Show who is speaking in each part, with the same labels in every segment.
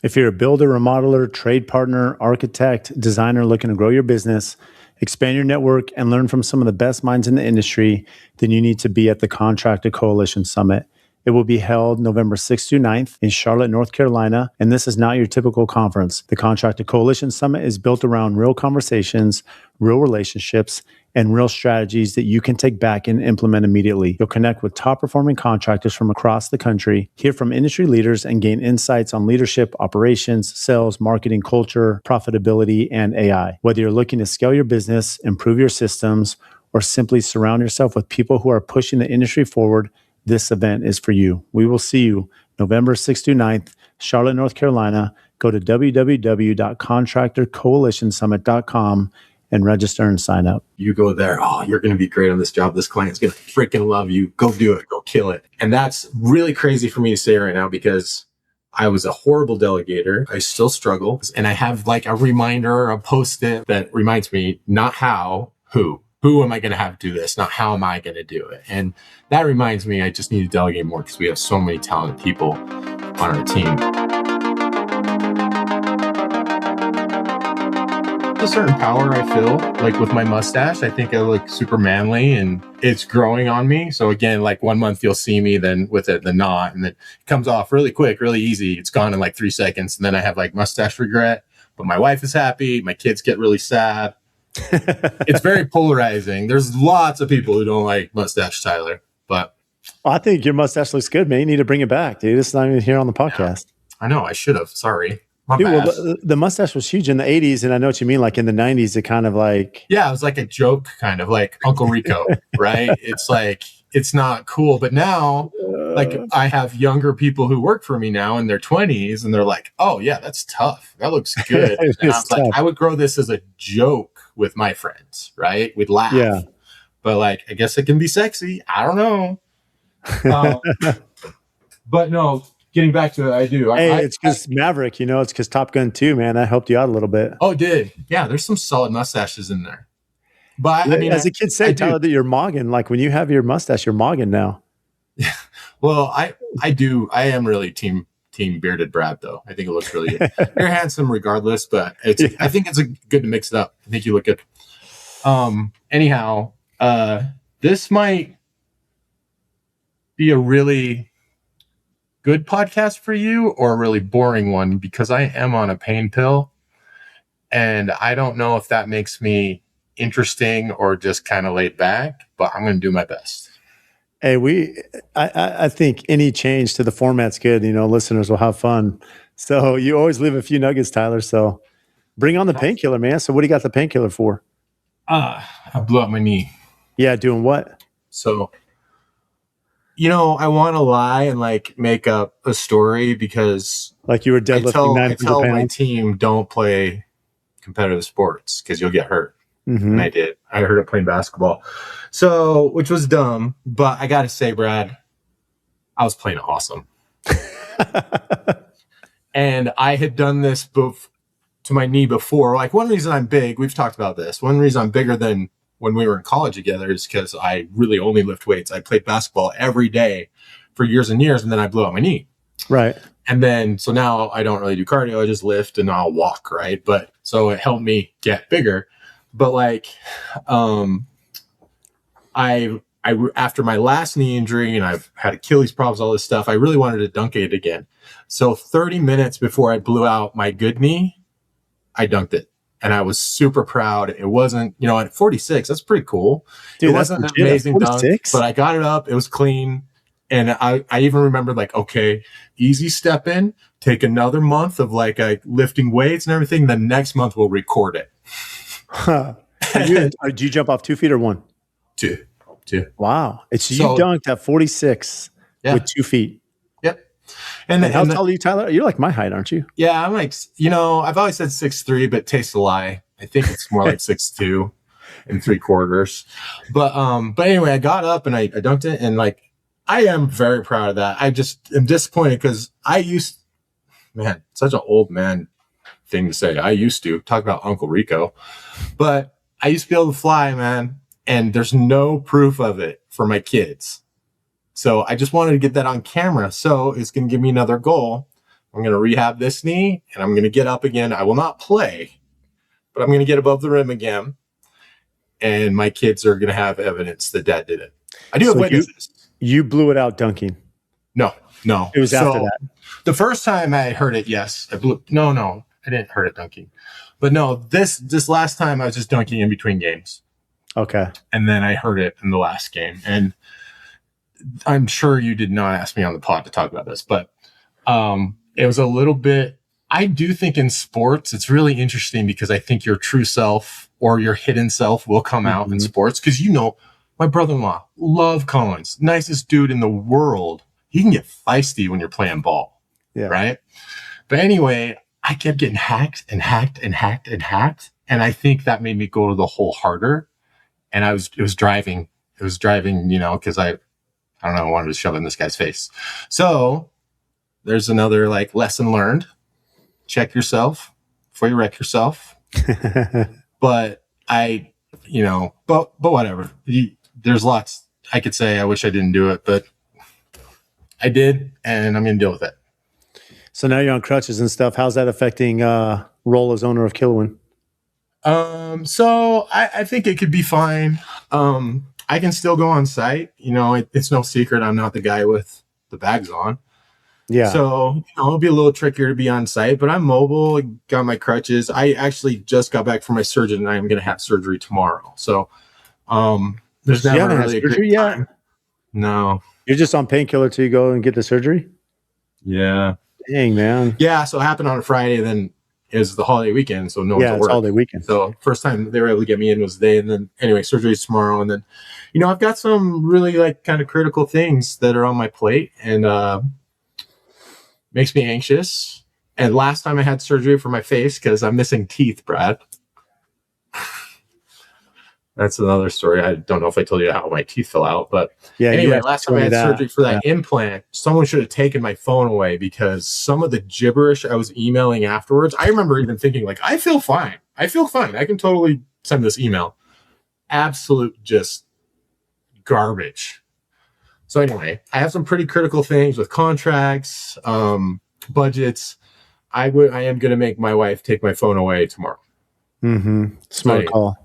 Speaker 1: If you're a builder, remodeler, trade partner, architect, designer looking to grow your business, expand your network, and learn from some of the best minds in the industry, then you need to be at the Contractor Coalition Summit. It will be held November 6th through 9th in Charlotte, North Carolina, and this is not your typical conference. The Contractor Coalition Summit is built around real conversations, real relationships, and real strategies that you can take back and implement immediately. You'll connect with top-performing contractors from across the country, hear from industry leaders, and gain insights on leadership, operations, sales, marketing, culture, profitability, and AI. Whether you're looking to scale your business, improve your systems, or simply surround yourself with people who are pushing the industry forward, this event is for you. We will see you November 6th through 9th, Charlotte, North Carolina. Go to www.contractorcoalitionsummit.com and register and sign up.
Speaker 2: You go there, oh, you're going to be great on this job. This client's going to freaking love you. Go do it. Go kill it. And that's really crazy for me to say right now because I was a horrible delegator. I still struggle. And I have like a reminder, a post-it that reminds me not how, who. Who am I going to have do this? Not how am I going to do it? And that reminds me, I just need to delegate more because we have so many talented people on our team. A certain power I feel like with my mustache. I think I look super manly and it's growing on me. So again, like 1 month you'll see me, then with it, the knot, and then it comes off really quick, really easy. It's gone in like 3 seconds. And then I have like mustache regret, but my wife is happy. My kids get really sad. It's very polarizing. There's lots of people who don't like mustache Tyler, but
Speaker 1: I think your mustache looks good, man. You need to bring it back, dude. It's not even here on the podcast.
Speaker 2: I know. I should have. Sorry.
Speaker 1: Dude, well, the mustache was huge in the 80s, and I know what you mean. Like in the 90s, it kind of like...
Speaker 2: Yeah, it was like a joke, kind of like Uncle Rico, right? It's like, it's not cool. But now, like I have younger people who work for me now in their 20s, and they're like, oh, yeah, that's tough. That looks good. And I was like, I would grow this as a joke with my friends, right? We'd laugh.
Speaker 1: Yeah.
Speaker 2: But like, I guess it can be sexy. I don't know. But no... Getting back to it, I do.
Speaker 1: It's because Maverick, it's because Top Gun 2, man. That helped you out a little bit.
Speaker 2: Oh, did? Yeah, there's some solid mustaches in there. But I mean,
Speaker 1: as a kid said, Tyler, that you're mogging. Like when you have your mustache, you're mogging now.
Speaker 2: Yeah. Well, I do. I am really team bearded Brad, though. I think it looks really good. You're handsome regardless, but I think it's good to mix it up. I think you look good. Anyhow, this might be a really good podcast for you or a really boring one because I am on a pain pill and I don't know if that makes me interesting or just kind of laid back, but I'm going to do my best.
Speaker 1: Hey, I think any change to the format's good. Listeners will have fun. So you always leave a few nuggets, Tyler. So bring on the painkiller, man. So what do you got the painkiller for?
Speaker 2: I blew up my knee.
Speaker 1: Yeah. Doing what?
Speaker 2: So, I want to lie and like make up a story because
Speaker 1: like you were deadlifting 900 pounds. I tell
Speaker 2: my team don't play competitive sports because you'll get hurt.
Speaker 1: Mm-hmm.
Speaker 2: And I did. I heard it playing basketball. So, which was dumb, but I got to say, Brad, I was playing awesome. And I had done this to my knee before. Like one reason I'm big, we've talked about this. One reason I'm bigger than when we were in college together is because I really only lift weights. I played basketball every day for years and years, and then I blew out my knee.
Speaker 1: Right.
Speaker 2: And then, so now I don't really do cardio. I just lift and I'll walk, right? But so it helped me get bigger. But like, I after my last knee injury and I've had Achilles problems, all this stuff, I really wanted to dunk it again. So 30 minutes before I blew out my good knee, I dunked it. And I was super proud. It wasn't, at 46, that's pretty cool.
Speaker 1: Dude,
Speaker 2: it wasn't an amazing dunk, but I got it up. It was clean. And I even remembered like, okay, easy step in, take another month of like lifting weights and everything. The next month we'll record it.
Speaker 1: Huh. Did you jump off 2 feet or one?
Speaker 2: Two.
Speaker 1: Wow. You dunked at 46 with 2 feet.
Speaker 2: Yep.
Speaker 1: And how tall are you, Tyler? You're like my height, aren't you?
Speaker 2: Yeah, I'm like, I've always said 6'3", but tastes a lie. I think it's more like 6'2" and 3/4. But anyway, I got up and I dunked it, and like I am very proud of that. I just am disappointed because such an old man thing to say. I used to talk about Uncle Rico, but I used to be able to fly, man, and there's no proof of it for my kids. So I just wanted to get that on camera. So it's going to give me another goal. I'm going to rehab this knee and I'm going to get up again. I will not play, but I'm going to get above the rim again. And my kids are going to have evidence that dad did it. I do have witnesses.
Speaker 1: You blew it out dunking.
Speaker 2: No.
Speaker 1: It was after that.
Speaker 2: The first time I heard it, yes. I didn't hurt it dunking. But no, this last time I was just dunking in between games.
Speaker 1: Okay.
Speaker 2: And then I heard it in the last game. And I'm sure you did not ask me on the pod to talk about this, but it was a little bit, I do think in sports, it's really interesting because I think your true self or your hidden self will come out in sports. Because, my brother-in-law, Love Collins, nicest dude in the world. He can get feisty when you're playing ball.
Speaker 1: Yeah.
Speaker 2: Right. But anyway, I kept getting hacked. And I think that made me go to the hole harder. And it was driving, because I don't know, I wanted to shove it in this guy's face. So there's another lesson learned. Check yourself before you wreck yourself. But but whatever. There's lots I could say. I wish I didn't do it, but I did, and I'm going to deal with it.
Speaker 1: So now you're on crutches and stuff. How's that affecting role as owner of Killowen?
Speaker 2: So I think it could be fine. I can still go on site. It's no secret I'm not the guy with the bags on.
Speaker 1: Yeah.
Speaker 2: So, it'll be a little trickier to be on site, but I'm mobile, got my crutches. I actually just got back from my surgeon and I'm going to have surgery tomorrow. So, there's never really a great time. No.
Speaker 1: You're just on painkiller till you go and get the surgery?
Speaker 2: Yeah.
Speaker 1: Dang, man.
Speaker 2: Yeah. So it happened on a Friday, then it was the holiday weekend. So no one's at work.
Speaker 1: Holiday weekend.
Speaker 2: So first time they were able to get me in was today. And then anyway, surgery is tomorrow. And then, I've got some really kind of critical things that are on my plate and, makes me anxious. And last time I had surgery for my face because I'm missing teeth, Brad. That's another story. I don't know if I told you how my teeth fell out, but anyway, last time I had surgery for that implant, someone should have taken my phone away because some of the gibberish I was emailing afterwards, I remember even thinking I feel fine. I can totally send this email. Absolute just garbage. So anyway, I have some pretty critical things with contracts, budgets. I am going to make my wife take my phone away tomorrow.
Speaker 1: Smart call.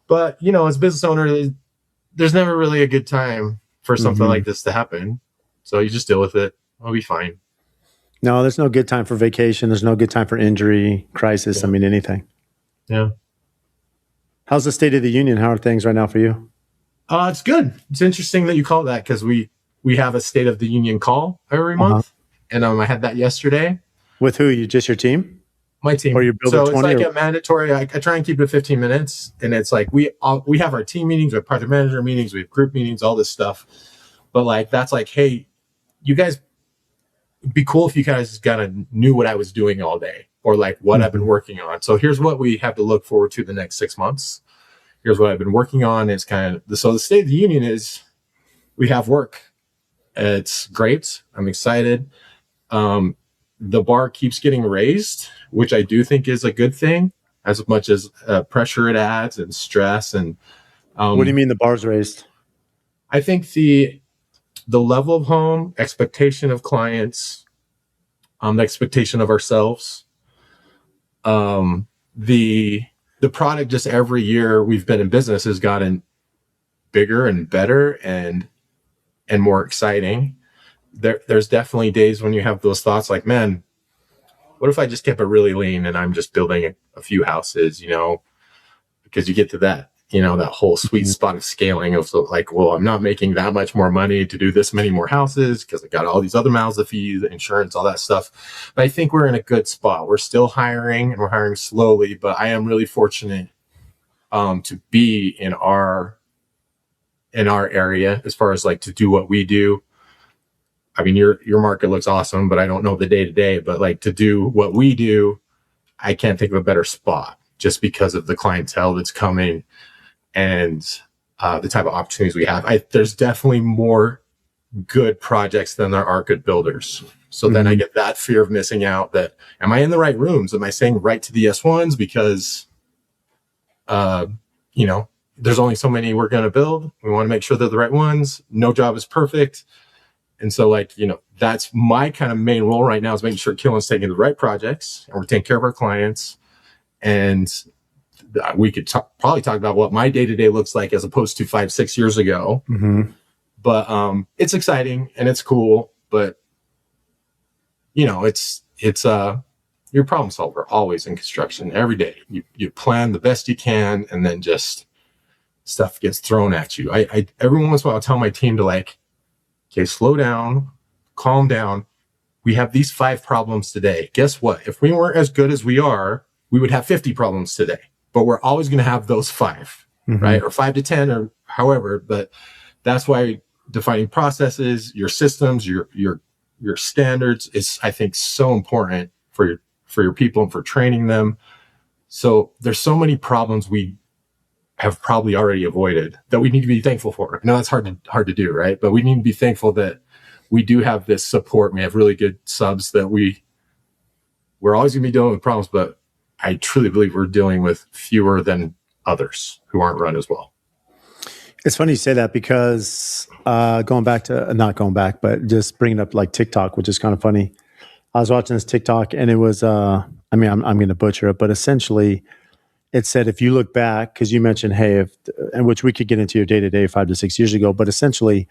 Speaker 2: But, as a business owner, there's never really a good time for something like this to happen. So you just deal with it. I'll be fine.
Speaker 1: No, there's no good time for vacation. There's no good time for injury, crisis. Yeah. I mean, anything.
Speaker 2: Yeah.
Speaker 1: How's the state of the union? How are things right now for you?
Speaker 2: It's good. It's interesting that you call that because we have a State of the Union call every month. And I had that yesterday.
Speaker 1: With who? Just your team?
Speaker 2: My team.
Speaker 1: Or you build
Speaker 2: so it's a mandatory. I try and keep it 15 minutes. And it's we have our team meetings, we have project manager meetings, we have group meetings, all this stuff. But that's hey, you guys, it'd be cool if you guys knew what I was doing all day or what I've been working on. So here's what we have to look forward to the next 6 months. Here's what I've been working on. It's so the State of the Union is we have work. It's great. I'm excited. The bar keeps getting raised, which I do think is a good thing, as much as pressure it adds and stress. And
Speaker 1: what do you mean the bar's raised?
Speaker 2: I think the level of home, expectation of clients, the expectation of ourselves, the product just every year we've been in business has gotten bigger and better and more exciting. There's definitely days when you have those thoughts man, what if I just kept it really lean and I'm just building a few houses, because you get to that, that whole sweet spot of scaling of well, I'm not making that much more money to do this many more houses because I got all these other mouths to feed, the insurance, all that stuff. But I think we're in a good spot. We're still hiring and we're hiring slowly, but I am really fortunate to be in our area as far as to do what we do. I mean, your market looks awesome, but I don't know the day to day. But to do what we do, I can't think of a better spot just because of the clientele that's coming and the type of opportunities we have. There's definitely more good projects than there are good builders. So then I get that fear of missing out. That am I in the right rooms? Am I saying right to the S1s? Because there's only so many we're going to build. We want to make sure they're the right ones. No job is perfect. And so that's my kind of main role right now, is making sure Killowen's taking the right projects and we're taking care of our clients. And we could probably talk about what my day-to-day looks like as opposed to 5-6 years ago.
Speaker 1: Mm-hmm.
Speaker 2: But it's exciting and it's cool, but it's you're a problem solver always in construction. Every day you plan the best you can, and then just stuff gets thrown at you. I every once in a while I'll tell my team to okay, slow down, calm down. We have these 5 problems today. Guess what? If we weren't as good as we are, we would have 50 problems today. But we're always going to have those 5,
Speaker 1: mm-hmm.
Speaker 2: right? Or 5 to 10, or however. But that's why defining processes, your systems, your standards is, I think, so important for your people and for training them. So there's so many problems we have probably already avoided that we need to be thankful for. I know that's hard to do, right? But we need to be thankful that we do have this support. We have really good subs that we're always going to be dealing with problems, but I truly believe we're dealing with fewer than others who aren't run as well.
Speaker 1: It's funny you say that, because not going back, but just bringing up like TikTok, which is kind of funny. I was watching this TikTok, and it was, I'm going to butcher it, but essentially it said, if you look back, because you mentioned, hey, and which we could get into your day-to-day 5 to 6 years ago, but essentially,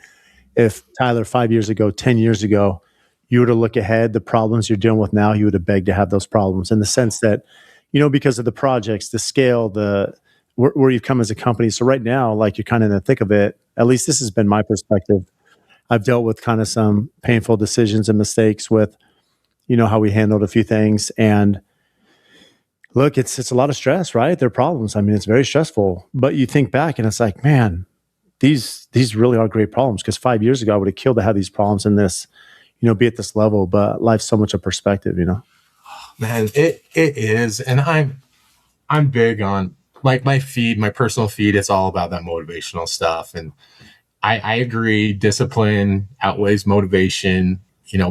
Speaker 1: if Tyler 5 years ago, 10 years ago, you were to look ahead, the problems you're dealing with now, you would have begged to have those problems, in the sense that, because of the projects, the scale, where you've come as a company. So right now, like, you're kind of in the thick of it. At least this has been my perspective. I've dealt with kind of some painful decisions and mistakes with, how we handled a few things. And look, it's a lot of stress, right? They're problems. I mean, it's very stressful. But you think back and it's like, man, these really are great problems. Because 5 years ago, I would have killed to have these problems in this, be at this level. But life's so much a perspective,
Speaker 2: Man, it is. And I'm big on, like, my personal feed. It's all about that motivational stuff. And I agree, discipline outweighs motivation,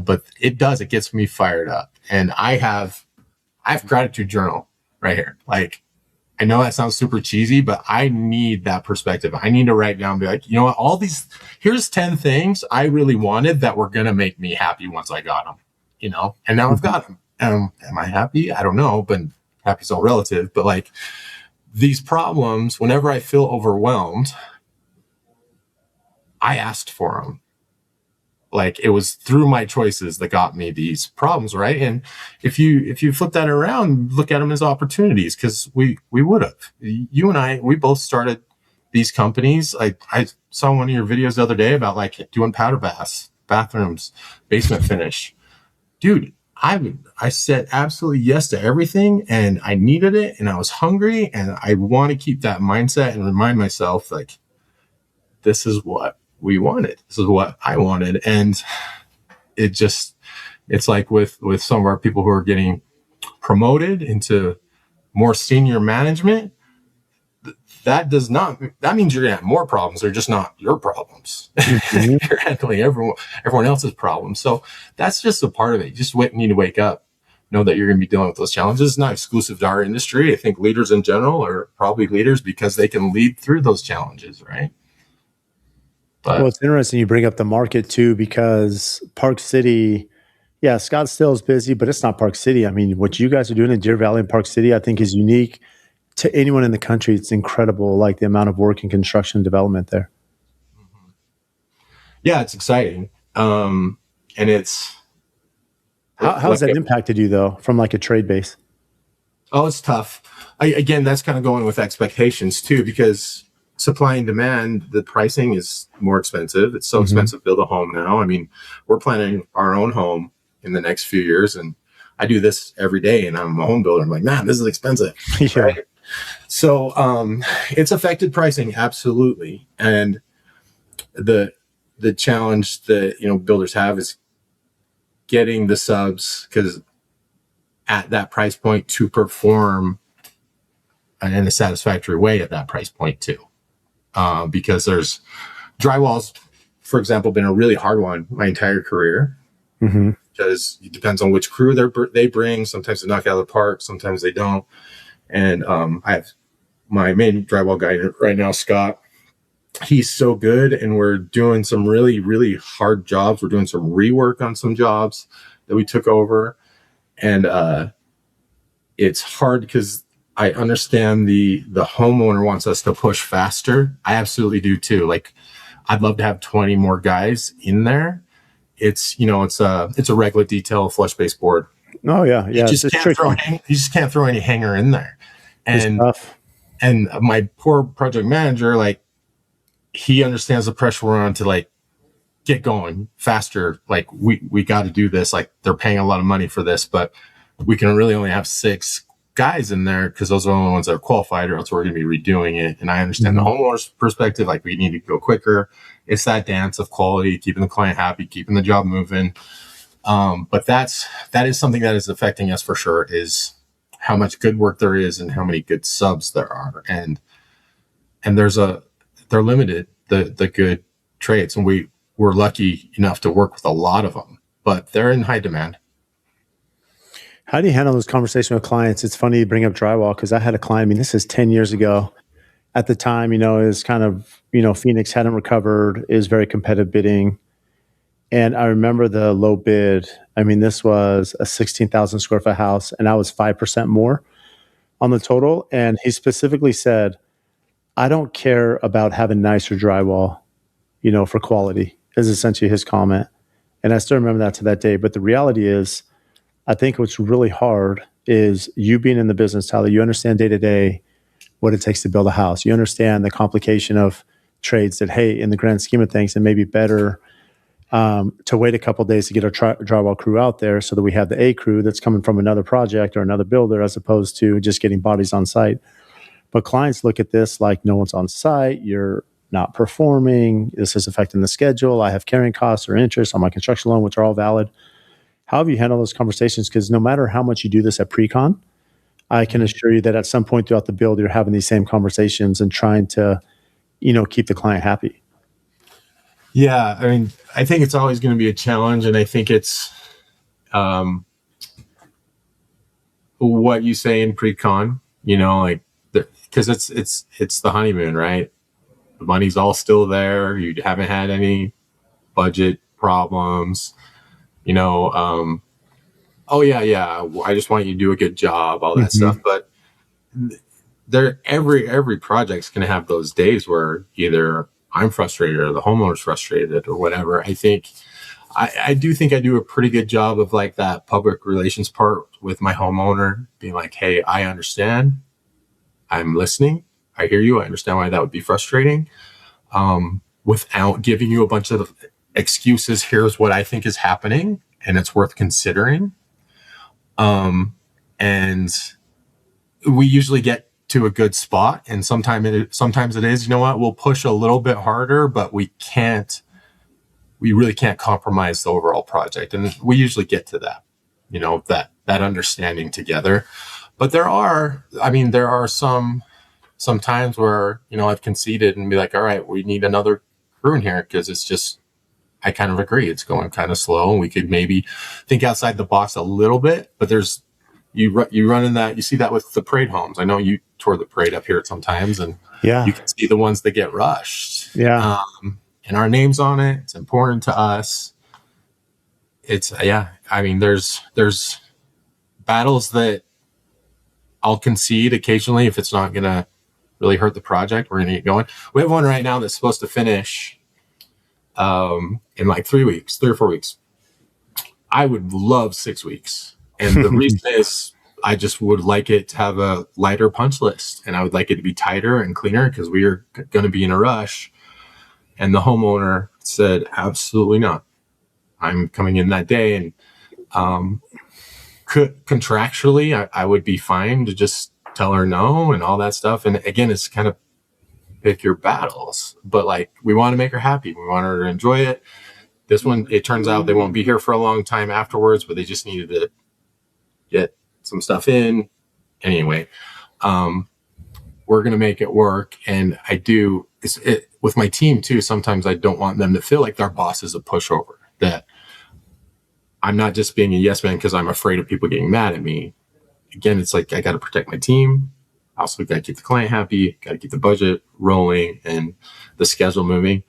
Speaker 2: but it gets me fired up. And I have gratitude journal right here. Like, I know that sounds super cheesy, but I need that perspective. I need to write down, be like, what, here's 10 things I really wanted that were going to make me happy once I got them, and now I've got them. Am I happy? I don't know, but happy's all relative. But like, these problems, whenever I feel overwhelmed, I asked for them. Like, it was through my choices that got me these problems, right? And if you flip that around, look at them as opportunities, because we would have. You and I, we both started these companies. I saw one of your videos the other day about like doing powder baths, bathrooms, basement finish. Dude, I said absolutely yes to everything, and I needed it, and I was hungry, and I want to keep that mindset and remind myself, like, this is what we wanted. This is what I wanted. And it's like with some of our people who are getting promoted into more senior management, that means you're going to have more problems. They're just not your problems. Mm-hmm. You're handling everyone else's problems. So that's just a part of it. You just need to wake up, know that you're going to be dealing with those challenges. It's not exclusive to our industry. I think leaders in general are probably leaders because they can lead through those challenges, right?
Speaker 1: Well, it's interesting you bring up the market too, because Park City, yeah, Scottsdale is busy, but it's not Park City. I mean, what you guys are doing in Deer Valley and Park City, I think, is unique to anyone in the country. It's incredible, like the amount of work and construction development there.
Speaker 2: Mm-hmm. Yeah, it's exciting. And it's...
Speaker 1: How has that impacted you, though, from like a trade base?
Speaker 2: Oh, it's tough. Again, that's kind of going with expectations too, because supply and demand, the pricing is more expensive. It's so expensive to build a home now. I mean, we're planning our own home in the next few years, and I do this every day, and I'm a home builder. I'm like, man, this is expensive. Yeah. Right? So it's affected pricing, absolutely. And the challenge that builders have is getting the subs, because at that price point, to perform in a satisfactory way at that price point too. Because there's drywall's, for example, been a really hard one my entire career, because it depends on which crew they bring. Sometimes they knock it out of the park, sometimes they don't. And I have my main drywall guy right now, Scott. he's so good, and we're doing some really, really hard jobs. We're doing some rework on some jobs that we took over, and it's hard because I understand the homeowner wants us to push faster. I absolutely do too. Like, I'd love to have 20 more guys in there. It's, it's a regular detail flush baseboard.
Speaker 1: Oh yeah,
Speaker 2: You
Speaker 1: yeah.
Speaker 2: just
Speaker 1: It's
Speaker 2: can't
Speaker 1: tricky.
Speaker 2: you just can't throw any hanger in there.
Speaker 1: It's
Speaker 2: And
Speaker 1: tough.
Speaker 2: my poor project manager, like, he understands the pressure we're on to, like, get going faster. Like, we got to do this. Like, they're paying a lot of money for this, but we can really only have 6 guys in there because those are the only ones that are qualified, or else we're going to be redoing it. And I understand the homeowner's perspective. Like, we need to go quicker. It's that dance of quality, keeping the client happy, keeping the job moving. But that is something that is affecting us for sure, is how much good work there is and how many good subs there are. And they're limited, the good trades. And we're lucky enough to work with a lot of them, but they're in high demand.
Speaker 1: How do you handle those conversations with clients? It's funny you bring up drywall because I had a client. I mean, this is 10 years ago. At the time, it was kind of, Phoenix hadn't recovered. It was very competitive bidding. And I remember the low bid. I mean, this was a 16,000 square foot house, and I was 5% more on the total. And he specifically said, I don't care about having nicer drywall, for quality, is essentially his comment. And I still remember that to that day. But the reality is, I think what's really hard is you being in the business, Tyler. You understand day to day what it takes to build a house. You understand the complication of trades that, hey, in the grand scheme of things, it may be better to wait a couple of days to get our drywall crew out there so that we have the A crew that's coming from another project or another builder, as opposed to just getting bodies on site. But clients look at this like, no one's on site. You're not performing. This is affecting the schedule. I have carrying costs or interest on my construction loan, which are all valid. How have you handled those conversations? Because no matter how much you do this at pre-con, I can assure you that at some point throughout the build, you're having these same conversations and trying to, keep the client happy.
Speaker 2: Yeah, I mean, I think it's always going to be a challenge, and I think it's what you say in pre-con, like, because it's the honeymoon, right? The money's all still there. You haven't had any budget problems, oh yeah, I just want you to do a good job, all that stuff. But every project's going to have those days where either I'm frustrated or the homeowner's frustrated or whatever. I think I do think I do a pretty good job of, like, that public relations part with my homeowner, being like, hey, I understand, I'm listening, I hear you, I understand why that would be frustrating, without giving you a bunch of excuses. Here's what I think is happening, and it's worth considering. And we usually get to a good spot, and sometimes it is, we'll push a little bit harder, but we really can't compromise the overall project. And we usually get to that, that understanding together. But there are some times where, I've conceded and be like, all right, we need another crew in here, because it's just, I kind of agree, it's going kind of slow, and we could maybe think outside the box a little bit. But there's, you run in that, you see that with the parade homes. I know you tour the parade up here sometimes, and
Speaker 1: Yeah.
Speaker 2: you can see the ones that get rushed.
Speaker 1: Yeah.
Speaker 2: And our name's on it. It's important to us. It's, I mean, there's battles that I'll concede occasionally if it's not going to really hurt the project. We're going to get going. We have one right now that's supposed to finish in like 3 or 4 weeks. I would love 6 weeks. And the reason is, I just would like it to have a lighter punch list, and I would like it to be tighter and cleaner, because we are going to be in a rush. And the homeowner said, absolutely not. I'm coming in that day. And contractually, I would be fine to just tell her no and all that stuff. And again, it's kind of pick your battles. But, like, we want to make her happy. We want her to enjoy it. This one, it turns out they won't be here for a long time afterwards, but they just needed to get some stuff in. Anyway, we're going to make it work. And I do, with my team too, sometimes I don't want them to feel like their boss is a pushover, that I'm not just being a yes man because I'm afraid of people getting mad at me. Again, it's like, I got to protect my team. I also got to keep the client happy, got to keep the budget rolling and the schedule moving.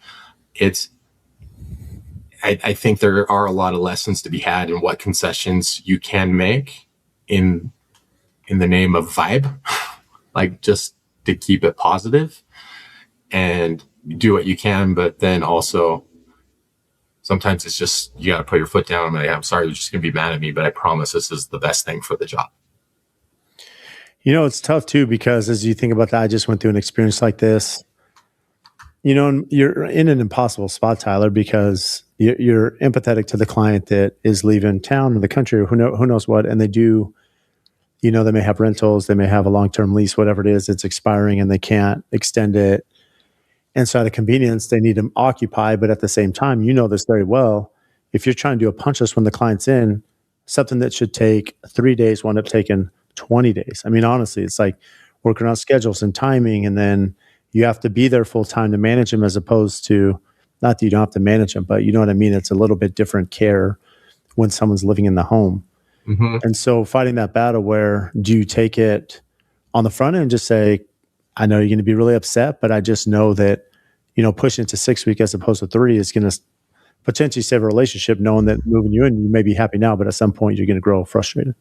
Speaker 2: I think there are a lot of lessons to be had in what concessions you can make in the name of vibe, like just to keep it positive and do what you can. But then also sometimes it's just, you got to put your foot down. I'm like, I'm sorry, you're just going to be mad at me, but I promise this is the best thing for the job.
Speaker 1: It's tough too, because as you think about that, I just went through an experience like this. And you're in an impossible spot, Tyler, because you're empathetic to the client that is leaving town or the country or who knows what, and they do. They may have rentals, they may have a long-term lease, whatever it is, it's expiring and they can't extend it. And so out of convenience, they need to occupy. But at the same time, this very well. If you're trying to do a punch list when the client's in, something that should take 3 days wound up taking 20 days. I mean, honestly, it's like working on schedules and timing. And then you have to be there full time to manage them, as opposed to, not that you don't have to manage them, but you know what I mean? It's a little bit different care when someone's living in the home.
Speaker 2: Mm-hmm.
Speaker 1: And so fighting that battle, where do you take it on the front end and just say, I know you're going to be really upset, but I just know that, pushing it to 6 weeks as opposed to 3 is going to potentially save a relationship, knowing that moving you in, you may be happy now, but at some point you're going to grow frustrated.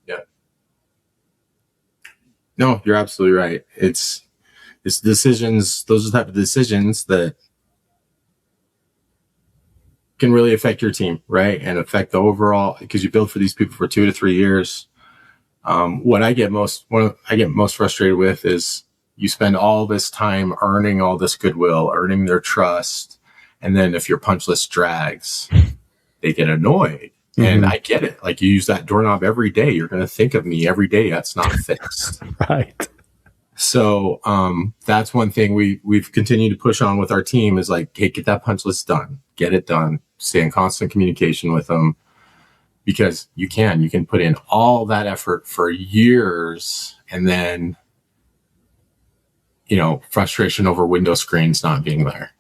Speaker 2: Yeah. No, you're absolutely right. It's decisions. Those are the type of decisions that can really affect your team, right? And affect the overall, because you build for these people for 2 to 3 years. What I get most frustrated with is you spend all this time earning all this goodwill, earning their trust. And then if your punch list drags, they get annoyed. Mm-hmm. And I get it. Like, you use that doorknob every day. You're going to think of me every day. That's not fixed.
Speaker 1: Right.
Speaker 2: So that's one thing we've continued to push on with our team is like, hey, get that punch list done. Get it done. Stay in constant communication with them, because you can put in all that effort for years, and then, frustration over window screens not being there,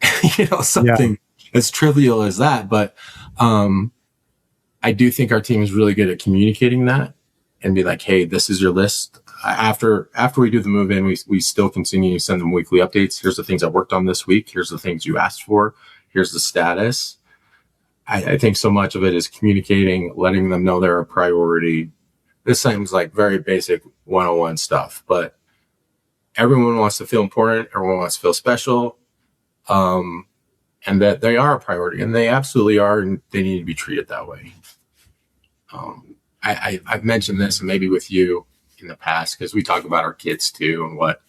Speaker 2: something as trivial as that. But I do think our team is really good at communicating that and be like, hey, this is your list. After we do the move in, we still continue to send them weekly updates. Here's the things I worked on this week. Here's the things you asked for. Here's the status. I think so much of it is communicating, letting them know they're a priority. This seems like very basic 101 stuff, but everyone wants to feel important. Everyone wants to feel special. And that they are a priority, and they absolutely are, and they need to be treated that way. I've mentioned this, and maybe with you in the past, because we talk about our kids too, and what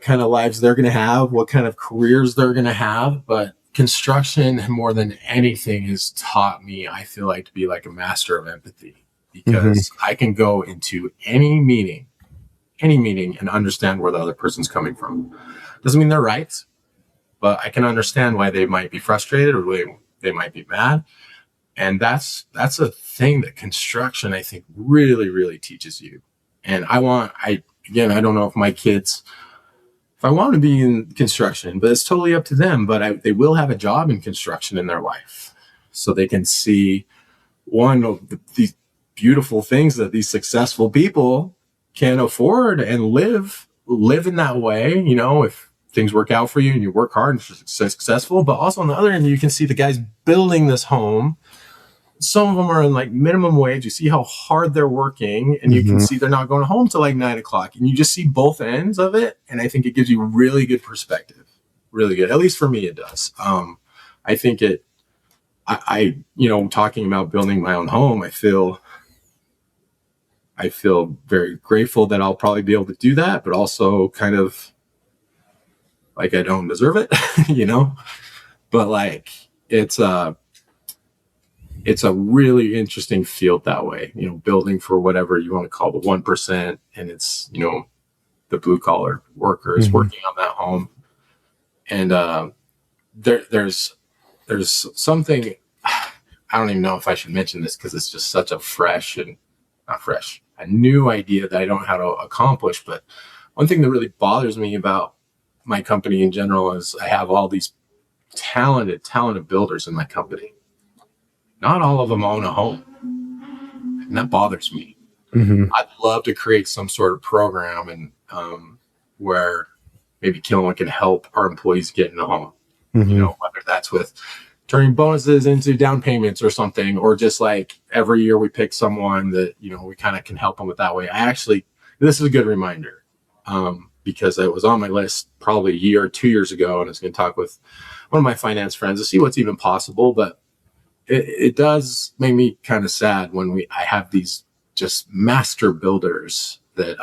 Speaker 2: kind of lives they're going to have, what kind of careers they're going to have. But construction, more than anything, has taught me, I feel like, to be like a master of empathy, because I can go into any meeting and understand where the other person's coming from. Doesn't mean they're right, but I can understand why they might be frustrated or they might be mad. And that's a thing that construction, I think, really, really teaches you. And I don't know if my kids, if I want to be in construction, but it's totally up to them. But they will have a job in construction in their life, so they can see one of these beautiful things that these successful people can afford and live in that way. If things work out for you and you work hard and you're successful, but also on the other end, you can see the guys building this home. Some of them are in like minimum wage. You see how hard they're working, and you can see they're not going home till like 9:00, and you just see both ends of it. And I think it gives you really good perspective, really good. At least for me, it does. I think talking about building my own home, I feel very grateful that I'll probably be able to do that, but also kind of like I don't deserve it, but like it's a really interesting field that way, building for whatever you want to call the 1%. And it's, the blue collar workers working on that home. And there's something, I don't even know if I should mention this, because it's just such a a new idea that I don't know how to accomplish. But one thing that really bothers me about my company in general is I have all these talented builders in my company. Not all of them own a home, and that bothers me.
Speaker 1: Mm-hmm.
Speaker 2: I'd love to create some sort of program and where maybe Killowen can help our employees get in a home.
Speaker 1: Mm-hmm.
Speaker 2: Whether that's with turning bonuses into down payments or something, or just like every year we pick someone that, we kind of can help them with that way. This is a good reminder because it was on my list probably a year or 2 years ago. And I was going to talk with one of my finance friends to see what's even possible. But it does make me kind of sad when I have these just master builders that,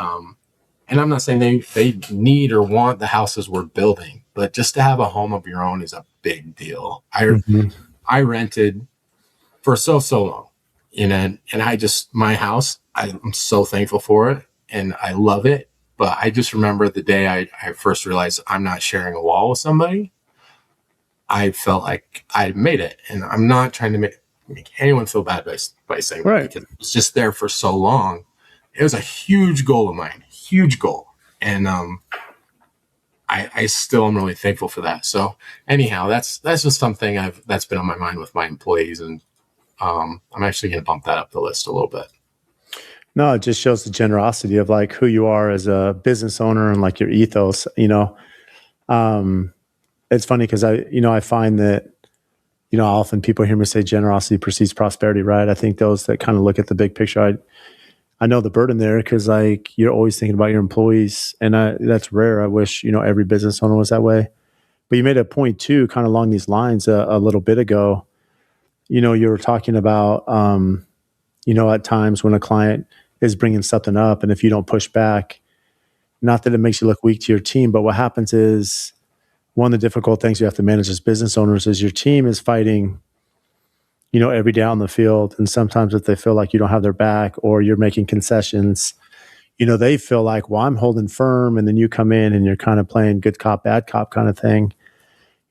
Speaker 2: and I'm not saying they need or want the houses we're building, but just to have a home of your own is a big deal. I rented for so long, and my house, I'm so thankful for it and I love it. But I just remember the day I first realized I'm not sharing a wall with somebody. I felt like I made it, and I'm not trying to make anyone feel bad by saying that, because it was just there for so long. It was a huge goal of mine, huge goal. And I still am really thankful for that. So anyhow, that's just something that's been on my mind with my employees. And I'm actually going to bump that up the list a little bit.
Speaker 1: No, it just shows the generosity of like who you are as a business owner and like your ethos, it's funny because I find that, often people hear me say generosity precedes prosperity, right? I think those that kind of look at the big picture, I know the burden there because like you're always thinking about your employees, and that's rare. I wish every business owner was that way. But you made a point too, kind of along these lines a little bit ago. You were talking about at times when a client is bringing something up, and if you don't push back, not that it makes you look weak to your team, but what happens is one of the difficult things you have to manage as business owners is your team is fighting every day on the field. And sometimes if they feel like you don't have their back or you're making concessions, they feel like, well, I'm holding firm. And then you come in and you're kind of playing good cop, bad cop kind of thing.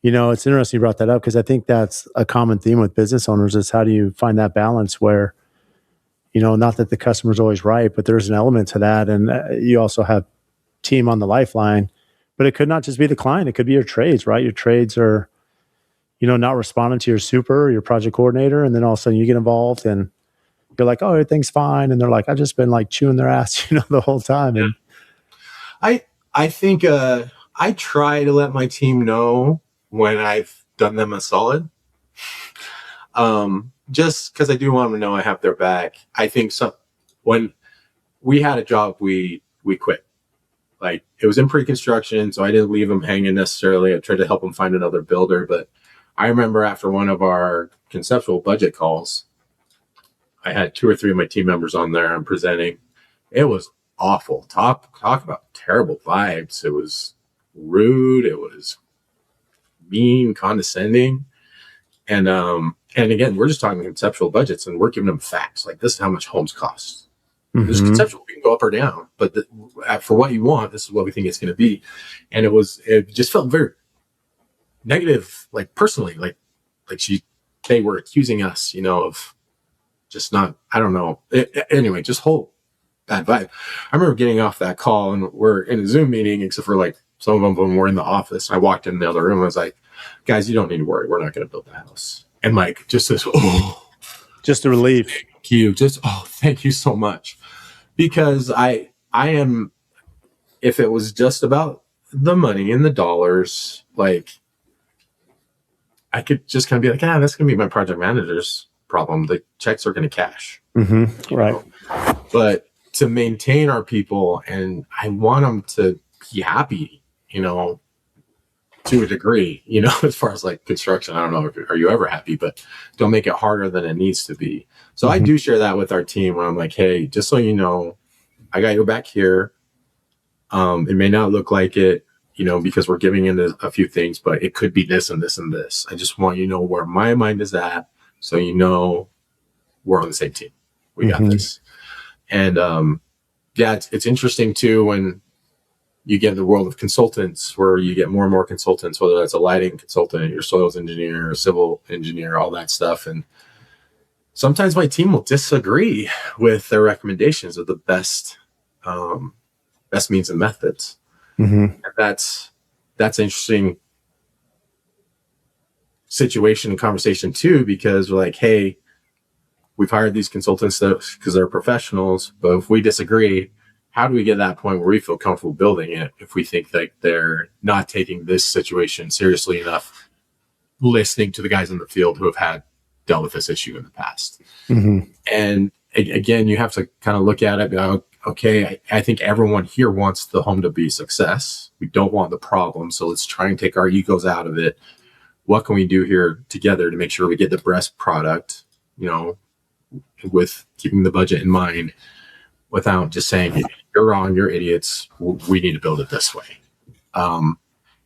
Speaker 1: It's interesting you brought that up because I think that's a common theme with business owners is how do you find that balance where, not that the customer's always right, but there's an element to that. And you also have team on the lifeline, but it could not just be the client. It could be your trades, right? Your trades are, not responding to your super, your project coordinator. And then all of a sudden you get involved and you're like, oh, everything's fine. And they're like, I've just been like chewing their ass, the whole time. And
Speaker 2: I think I try to let my team know when I've done them a solid. Just because I do want them to know I have their back. I think when we had a job, we quit. Like it was in pre-construction, so I didn't leave them hanging necessarily. I tried to help them find another builder, but I remember after one of our conceptual budget calls, I had 2 or 3 of my team members on there and presenting. It was awful. Talk about terrible vibes. It was rude. It was mean, condescending. And again, we're just talking conceptual budgets and we're giving them facts. Like this is how much homes cost. Mm-hmm. This is conceptual. We can go up or down, but for what you want, this is what we think it's going to be. And it just felt very negative, like personally, like they were accusing us, of just not, I don't know. Anyway, just whole bad vibe. I remember getting off that call and we're in a Zoom meeting, except for like some of them were in the office. I walked in the other room. I was like, guys, you don't need to worry. We're not going to build the house. And like, just this,
Speaker 1: just a relief.
Speaker 2: Thank you. Thank you so much. Because I am, if it was just about the money and the dollars, like I could just kind of be like, that's going to be my project manager's problem. The checks are going to cash.
Speaker 1: Mm-hmm. Right.
Speaker 2: But to maintain our people, and I want them to be happy, to a degree, as far as like construction. I don't know are you ever happy, but don't make it harder than it needs to be. So I do share that with our team when I'm like, hey, just so you know, I got your back here. It may not look like it, because we're giving in a few things, but it could be this and this and this. I just want you to know where my mind is at. So, we're on the same team. We got this. And, it's interesting too, when you get in the world of consultants where you get more and more consultants, whether that's a lighting consultant, your soils engineer, civil engineer, all that stuff. And sometimes my team will disagree with their recommendations of the best means and methods. Mm-hmm. And that's an interesting situation and conversation too, because we're like, hey, we've hired these consultants because they're professionals, but if we disagree, how do we get to that point where we feel comfortable building it if we think that they're not taking this situation seriously enough, listening to the guys in the field who have dealt with this issue in the past?
Speaker 1: Mm-hmm.
Speaker 2: And again, you have to kind of look at it, go, okay, I think everyone here wants the home to be a success. We don't want the problem. So let's try and take our egos out of it. What can we do here together to make sure we get the best product, with keeping the budget in mind, without just saying, you're wrong, you're idiots, we need to build it this way. And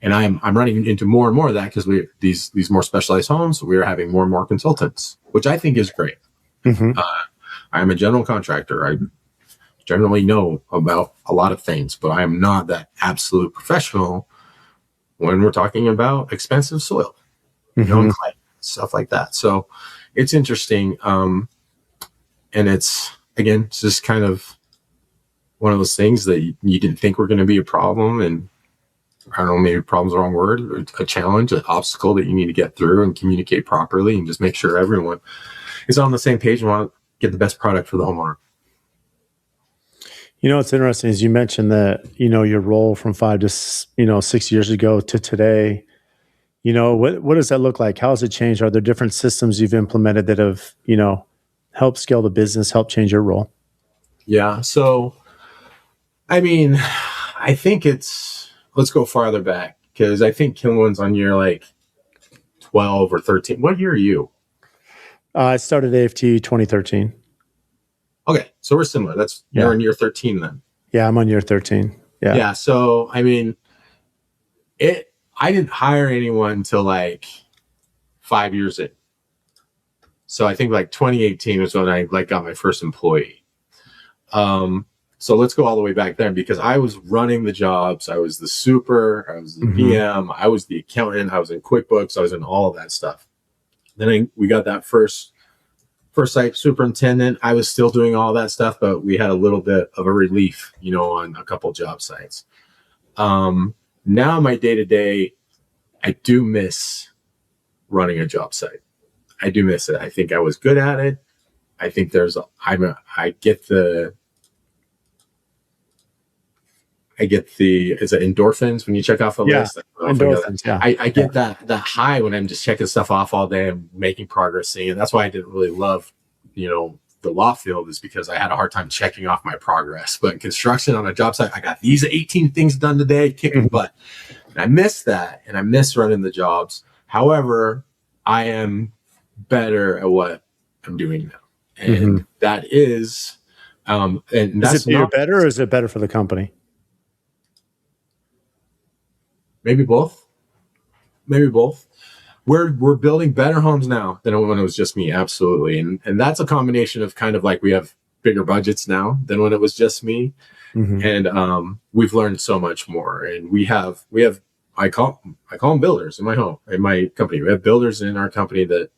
Speaker 2: I'm running into more and more of that because these more specialized homes, we're having more and more consultants, which I think is great.
Speaker 1: Mm-hmm.
Speaker 2: I'm a general contractor. I generally know about a lot of things, but I am not that absolute professional when we're talking about expensive soil,
Speaker 1: Mm-hmm.
Speaker 2: clay, stuff like that. So it's interesting. And it's just kind of one of those things that you didn't think were going to be a problem. And I don't know, maybe problem's the wrong word, or a challenge, an obstacle that you need to get through and communicate properly and just make sure everyone is on the same page and want to get the best product for the homeowner.
Speaker 1: What's interesting is you mentioned that, your role from 5 to, 6 years ago to today, what does that look like? How has it changed? Are there different systems you've implemented that have, helped scale the business, help change your role?
Speaker 2: Yeah. So, I think let's go farther back, because I think Killowen's on year like 12 or 13. What year are you?
Speaker 1: I started AFT 2013.
Speaker 2: Okay. So we're similar. You're in year 13 then.
Speaker 1: Yeah, I'm on year 13. Yeah.
Speaker 2: Yeah. So, I didn't hire anyone until like 5 years in. So I think like 2018 was when I got my first employee. So let's go all the way back then, because I was running the jobs. I was the super, I was the PM, I was the accountant, I was in QuickBooks, I was in all of that stuff. Then we got that first site superintendent. I was still doing all that stuff, but we had a little bit of a relief, on a couple job sites. Now my day-to-day, I do miss running a job site. I do miss it. I think I was good at it. I think is it endorphins when you check off a list?
Speaker 1: Endorphins, yeah.
Speaker 2: I get that high when I'm just checking stuff off all day and making progress. And that's why I didn't really love, the law field, is because I had a hard time checking off my progress. But in construction on a job site, I got these 18 things done today, kicking butt. And I miss that, and I miss running the jobs. However, I am better at what I'm doing now. And that is, and that's
Speaker 1: is it better, or is it better for the company?
Speaker 2: Maybe both. We're building better homes now than when it was just me. Absolutely. And that's a combination of kind of like, we have bigger budgets now than when it was just me. And we've learned so much more. And we have I call them builders in my company. We have builders in our company that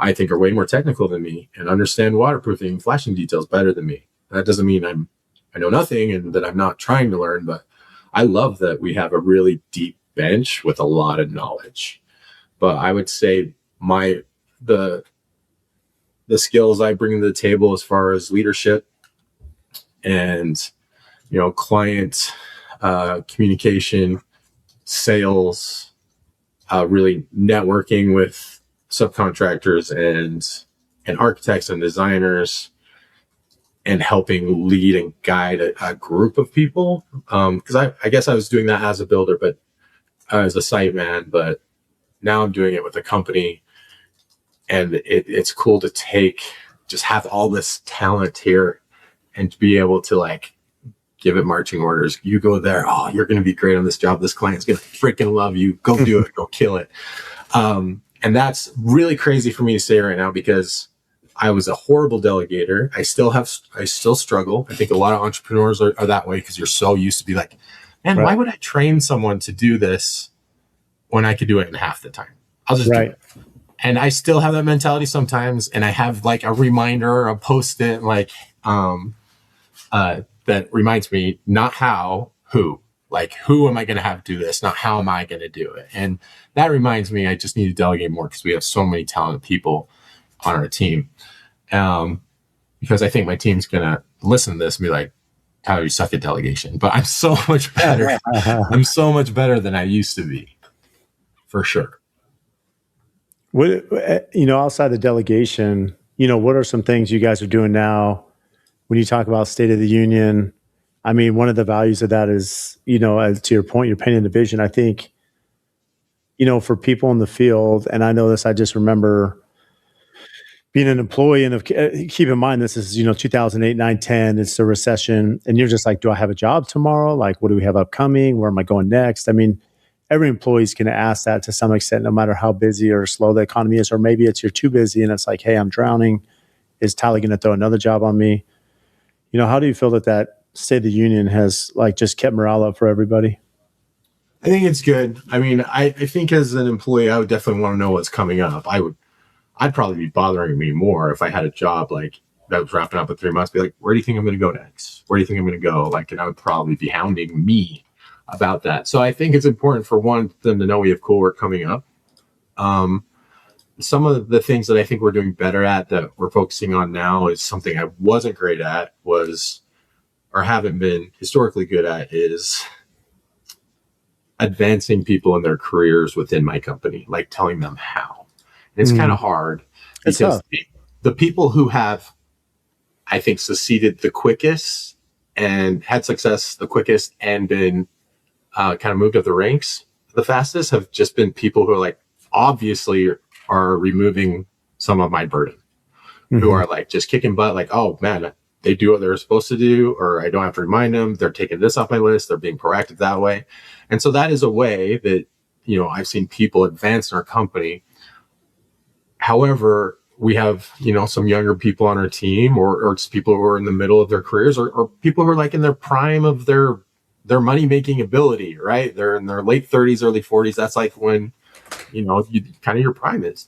Speaker 2: I think are way more technical than me and understand waterproofing and flashing details better than me. That doesn't mean I know nothing and that I'm not trying to learn, but I love that we have a really deep bench with a lot of knowledge. But I would say the skills I bring to the table as far as leadership and, client communication, sales, really networking with subcontractors and architects and designers, and helping lead and guide a group of people. Because I guess I was doing that as a builder, but as a site man, but now I'm doing it with a company, and it's cool to just have all this talent here and to be able to give it marching orders. You go there. Oh, you're going to be great on this job. This client's going to freaking love you. Go do it. Go kill it. And that's really crazy for me to say right now, because I was a horrible delegator. I still struggle. I think a lot of entrepreneurs are that way, because you're so used to be like, man, why would I train someone to do this when I could do it in half the time? I'll just do it. And I still have that mentality sometimes. And I have a reminder or a post-it, that reminds me, not how, who. Who am I going to have do this? Not how am I going to do it? And that reminds me, I just need to delegate more, because we have so many talented people on our team. Because I think my team's going to listen to this and be like, Tyler, you suck at delegation. But I'm so much better. I'm so much better than I used to be, for sure.
Speaker 1: What, outside the delegation, what are some things you guys are doing now when you talk about State of the Union? I mean, one of the values of that is, as to your point, you're painting the vision. I think, for people in the field, and I know this, I just remember being an employee, and keep in mind, this is, 2008, 9, 10, it's the recession. And you're just like, do I have a job tomorrow? Like, what do we have upcoming? Where am I going next? I mean, every employee is going to ask that to some extent, no matter how busy or slow the economy is, or maybe it's you're too busy and it's like, hey, I'm drowning. Is Tyler going to throw another job on me? How do you feel that State of the Union has like just kept morale up for everybody?
Speaker 2: I think it's good. I mean, I think as an employee, I would definitely want to know what's coming up. I'd probably be bothering me more if I had a job like that was wrapping up in 3 months. Be like, where do you think I'm going to go next? Where do you think I'm going to go? Like, and I would probably be hounding me about that. So I think it's important for them to know we have cool work coming up. Some of the things that I think we're doing better at that we're focusing on now is something I wasn't great at or haven't been historically good at is advancing people in their careers within my company, like telling them how. And it's kind of hard because the people who have, I think, succeeded the quickest and had success the quickest and been kind of moved up the ranks the fastest have just been people who are like, obviously are removing some of my burden, who are like just kicking butt, like, oh man, they do what they're supposed to do, or I don't have to remind them. They're taking this off my list. They're being proactive that way. And so that is a way that, I've seen people advance in our company. However, we have, some younger people on our team or just people who are in the middle of their careers or people who are like in their prime of their money-making ability, right? They're in their late 30s, early 40s. That's like when, kind of your prime is.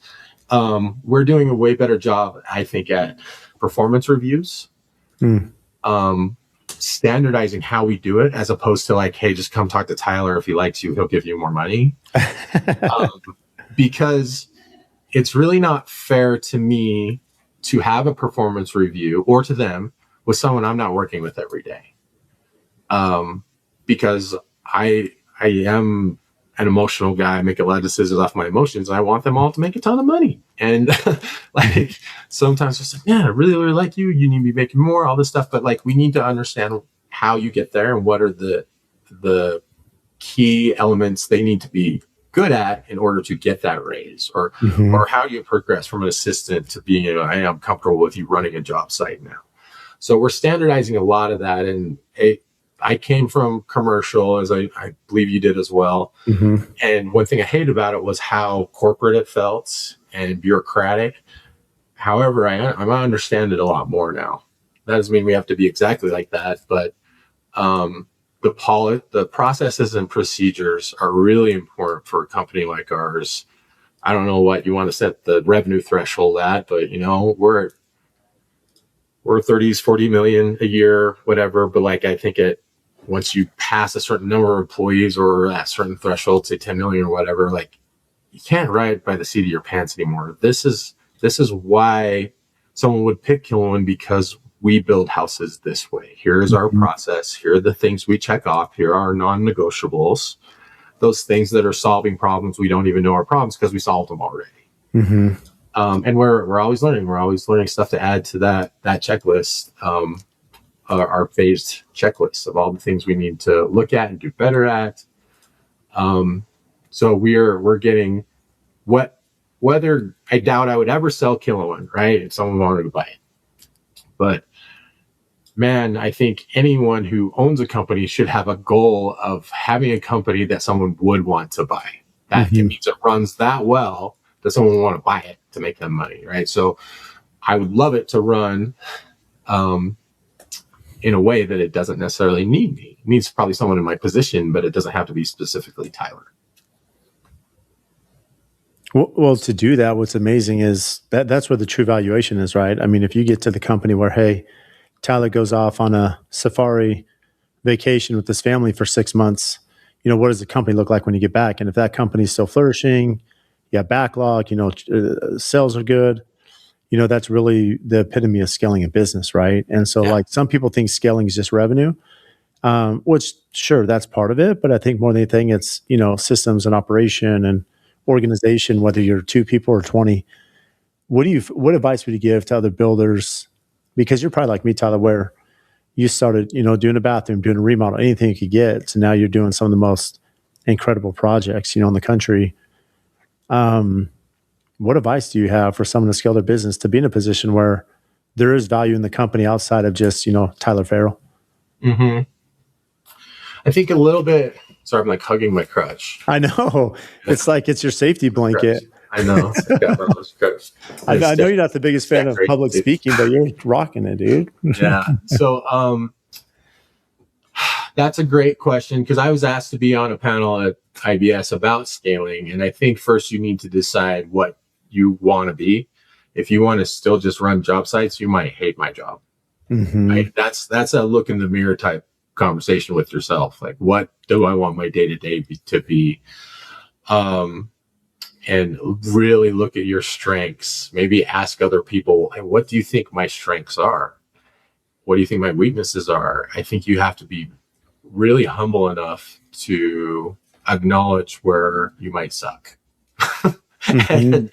Speaker 2: We're doing a way better job, I think, at performance reviews, standardizing how we do it, as opposed to like, hey, just come talk to Tyler. If he likes you, he'll give you more money. Because it's really not fair to me to have a performance review or to them with someone I'm not working with every day. Because I am an emotional guy. I make a lot of decisions off my emotions, and I want them all to make a ton of money. And like sometimes it's like, man, I really, really like you. You need to be making more, all this stuff. But like, we need to understand how you get there and what are the key elements they need to be good at in order to get that raise, or how you progress from an assistant to being, I am comfortable with you running a job site now. So we're standardizing a lot of that. And I came from commercial, as I believe you did as well. And one thing I hated about it was how corporate it felt and bureaucratic. However, I understand it a lot more now. That doesn't mean we have to be exactly like that, but the processes and procedures are really important for a company like ours. I don't know what you want to set the revenue threshold at, but we're 30s, 40 million a year, whatever. But like, I think once you pass a certain number of employees or a certain threshold, say 10 million or whatever, like you can't ride by the seat of your pants anymore. This is why someone would pick Killowen, because we build houses this way. Here is our process. Here are the things we check off. Here are our non-negotiables. Those things that are solving problems we don't even know are problems because we solved them already. And we're always learning. We're always learning stuff to add to that checklist. Our phased checklist of all the things we need to look at and do better at. So we're getting whether I doubt I would ever sell Killowen, right? If someone wanted to buy it. But man, I think anyone who owns a company should have a goal of having a company that someone would want to buy. That means it runs that well that someone would want to buy it to make them money, right? So I would love it to run in a way that it doesn't necessarily need me. It needs probably someone in my position, but it doesn't have to be specifically Tyler.
Speaker 1: Well, to do that, what's amazing is that's where the true valuation is, right? I mean, if you get to the company where, hey, Tyler goes off on a safari vacation with his family for 6 months, what does the company look like when you get back? And if that company's still flourishing, you have backlog, sales are good, that's really the epitome of scaling a business, right? And so,
Speaker 2: Yeah.
Speaker 1: like, some people think scaling is just revenue, which sure, that's part of it. But I think more than anything, it's, systems and operation and organization, whether you're 2 people or 20. What advice would you give to other builders? Because you're probably like me, Tyler, where you started, doing a bathroom, doing a remodel, anything you could get. So now you're doing some of the most incredible projects, in the country. Um, what advice do you have for someone to scale their business to be in a position where there is value in the company outside of just, Tyler Farrell?
Speaker 2: Mm-hmm. I think a little bit. Sorry, I'm like hugging my crutch.
Speaker 1: I know. It's like it's your safety blanket.
Speaker 2: I know.
Speaker 1: I know you're not the biggest fan of public speaking, but you're rocking it, dude.
Speaker 2: Yeah. So that's a great question, because I was asked to be on a panel at IBS about scaling. And I think first you need to decide what you want to be. If you want to still just run job sites, you might hate my job.
Speaker 1: Mm-hmm.
Speaker 2: Right? That's a look in the mirror type conversation with yourself. Like, what do I want my day-to-day to be? And really look at your strengths. Maybe ask other people, hey, what do you think my strengths are? What do you think my weaknesses are? I think you have to be really humble enough to acknowledge where you might suck.
Speaker 1: Mm-hmm.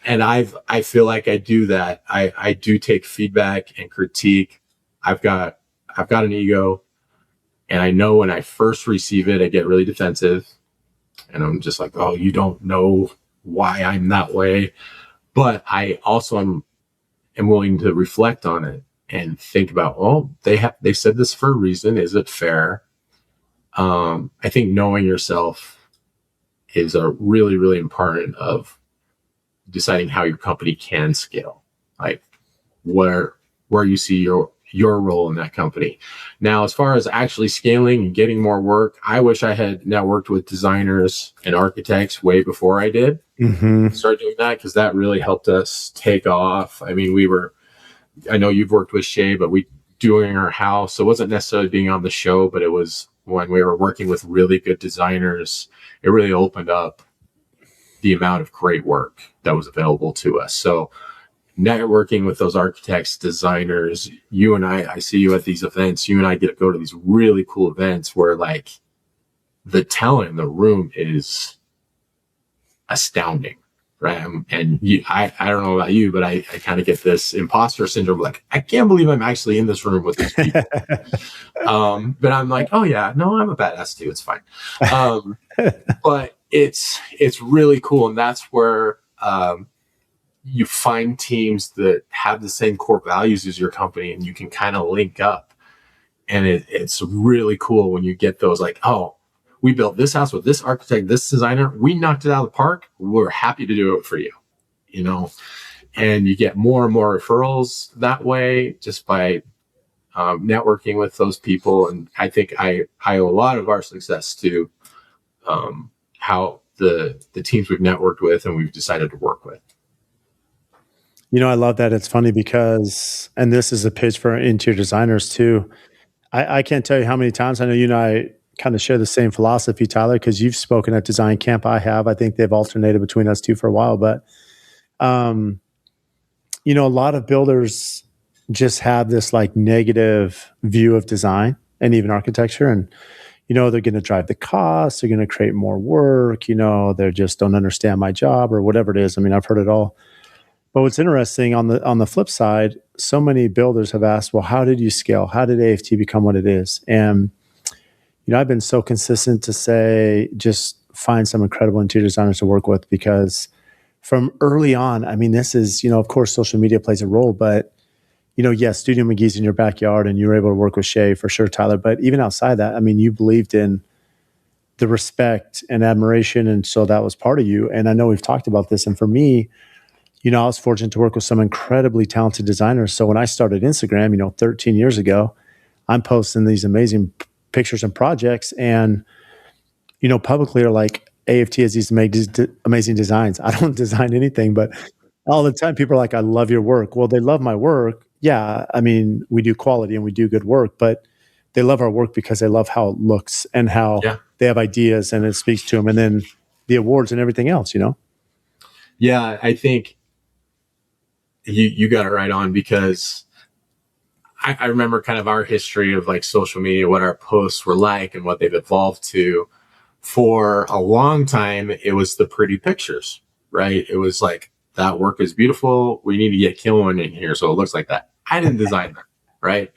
Speaker 2: and I feel like I do that. I do take feedback and critique. I've got an ego, and I know when I first receive it, I get really defensive, and I'm just like, oh, you don't know why I'm that way. But I also am willing to reflect on it and think about, oh, they said this for a reason. Is it fair? I think knowing yourself is a really, really important of deciding how your company can scale, like where you see your role in that company. Now, as far as actually scaling and getting more work, I wish I had networked with designers and architects way before I did.
Speaker 1: Mm-hmm.
Speaker 2: Start doing that, because that really helped us take off. I mean, I know you've worked with Shay, but we doing our house. So it wasn't necessarily being on the show, but it was when we were working with really good designers, it really opened up the amount of great work that was available to us. So networking with those architects, designers, you and I see you at these events, you and I get to go to these really cool events where like the talent in the room is astounding. Right. And I don't know about you, but I kind of get this imposter syndrome. Like, I can't believe I'm actually in this room with these people. But I'm like, oh yeah, no, I'm a badass too. It's fine. But it's really cool. And that's where, you find teams that have the same core values as your company, and you can kind of link up. And it's really cool when you get those, like, oh, we built this house with this architect, this designer, we knocked it out of the park. We're happy to do it for you, and you get more and more referrals that way just by networking with those people. And I think I owe a lot of our success to how the teams we've networked with and we've decided to work with.
Speaker 1: I love that. It's funny because, and this is a pitch for interior designers too. I can't tell you how many times I know you and I kind of share the same philosophy, Tyler, because you've spoken at Design Camp. I have. I think they've alternated between us two for a while. But, a lot of builders just have this like negative view of design and even architecture. And, they're going to drive the costs. They're going to create more work. They just don't understand my job or whatever it is. I mean, I've heard it all. But what's interesting on the flip side, so many builders have asked, well, how did you scale? How did AFT become what it is? And, I've been so consistent to say, just find some incredible interior designers to work with, because from early on, I mean, this is, of course, social media plays a role, but, yes, Studio McGee's in your backyard and you were able to work with Shay for sure, Tyler. But even outside that, I mean, you believed in the respect and admiration. And so that was part of you. And I know we've talked about this. And for me, I was fortunate to work with some incredibly talented designers. So when I started Instagram, 13 years ago, I'm posting these amazing pictures and projects, and, publicly are like, AFT has these amazing designs. I don't design anything, but all the time people are like, I love your work. Well, they love my work. Yeah. I mean, we do quality and we do good work, but they love our work because they love how it looks and how they have ideas and it speaks to them. And then the awards and everything else,
Speaker 2: Yeah, I think you got it right on, because I remember kind of our history of like social media, what our posts were like and what they've evolved to. For a long time, it was the pretty pictures, right? It was like, that work is beautiful. We need to get Killowen in here so it looks like that. I didn't design that, right?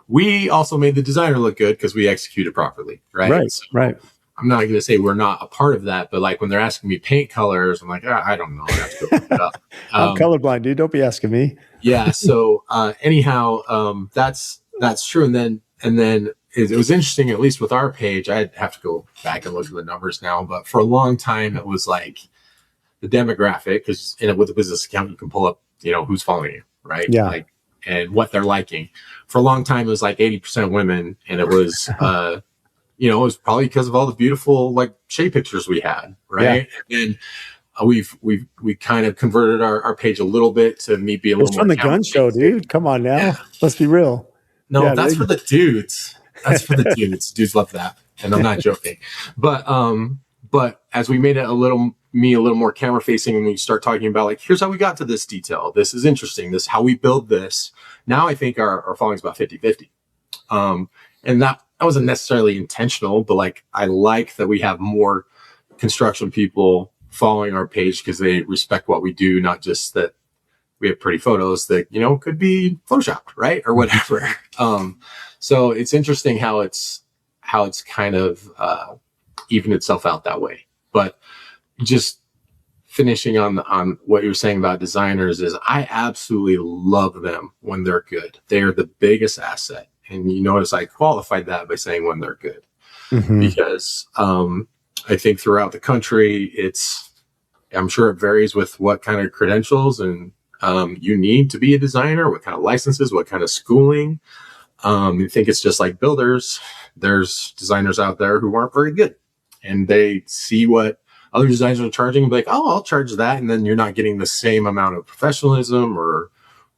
Speaker 2: We also made the designer look good because we executed properly, right?
Speaker 1: Right,
Speaker 2: So
Speaker 1: right.
Speaker 2: I'm not going to say we're not a part of that, but like when they're asking me paint colors, I'm like, I don't know. I have to go look it up.
Speaker 1: I'm colorblind, dude. Don't be asking me.
Speaker 2: Yeah. So anyhow, that's true. And then it was interesting, at least with our page. I'd have to go back and look at the numbers now, but for a long time it was like the demographic, because with a business account you can pull up, who's following you, right?
Speaker 1: Yeah.
Speaker 2: Like, and what they're liking. For a long time it was like 80% women, and it was it was probably because of all the beautiful like shade pictures we had, right? Yeah. And we kind of converted our page a little bit to me be a little more
Speaker 1: from the gun show, dude. Come on now. Yeah. Let's be real.
Speaker 2: No, yeah, that's for the dudes. That's for the dudes. Dudes love that. And I'm not joking. But as we made it a little more camera facing, and we start talking about like, here's how we got to this detail. This is interesting. This is how we build this. Now I think our following is about 50-50. And that wasn't necessarily intentional, but like, I like that we have more construction people following our page because they respect what we do, not just that we have pretty photos that, could be photoshopped, right? Or whatever. So it's interesting how it's kind of evened itself out that way. But just finishing on what you were saying about designers is I absolutely love them when they're good. They are the biggest asset. And you notice I qualified that by saying when they're good, because I think throughout the country, I'm sure it varies with what kind of credentials and you need to be a designer, what kind of licenses, what kind of schooling. You think it's just like builders. There's designers out there who aren't very good, and they see what other designers are charging and be like, oh, I'll charge that. And then you're not getting the same amount of professionalism or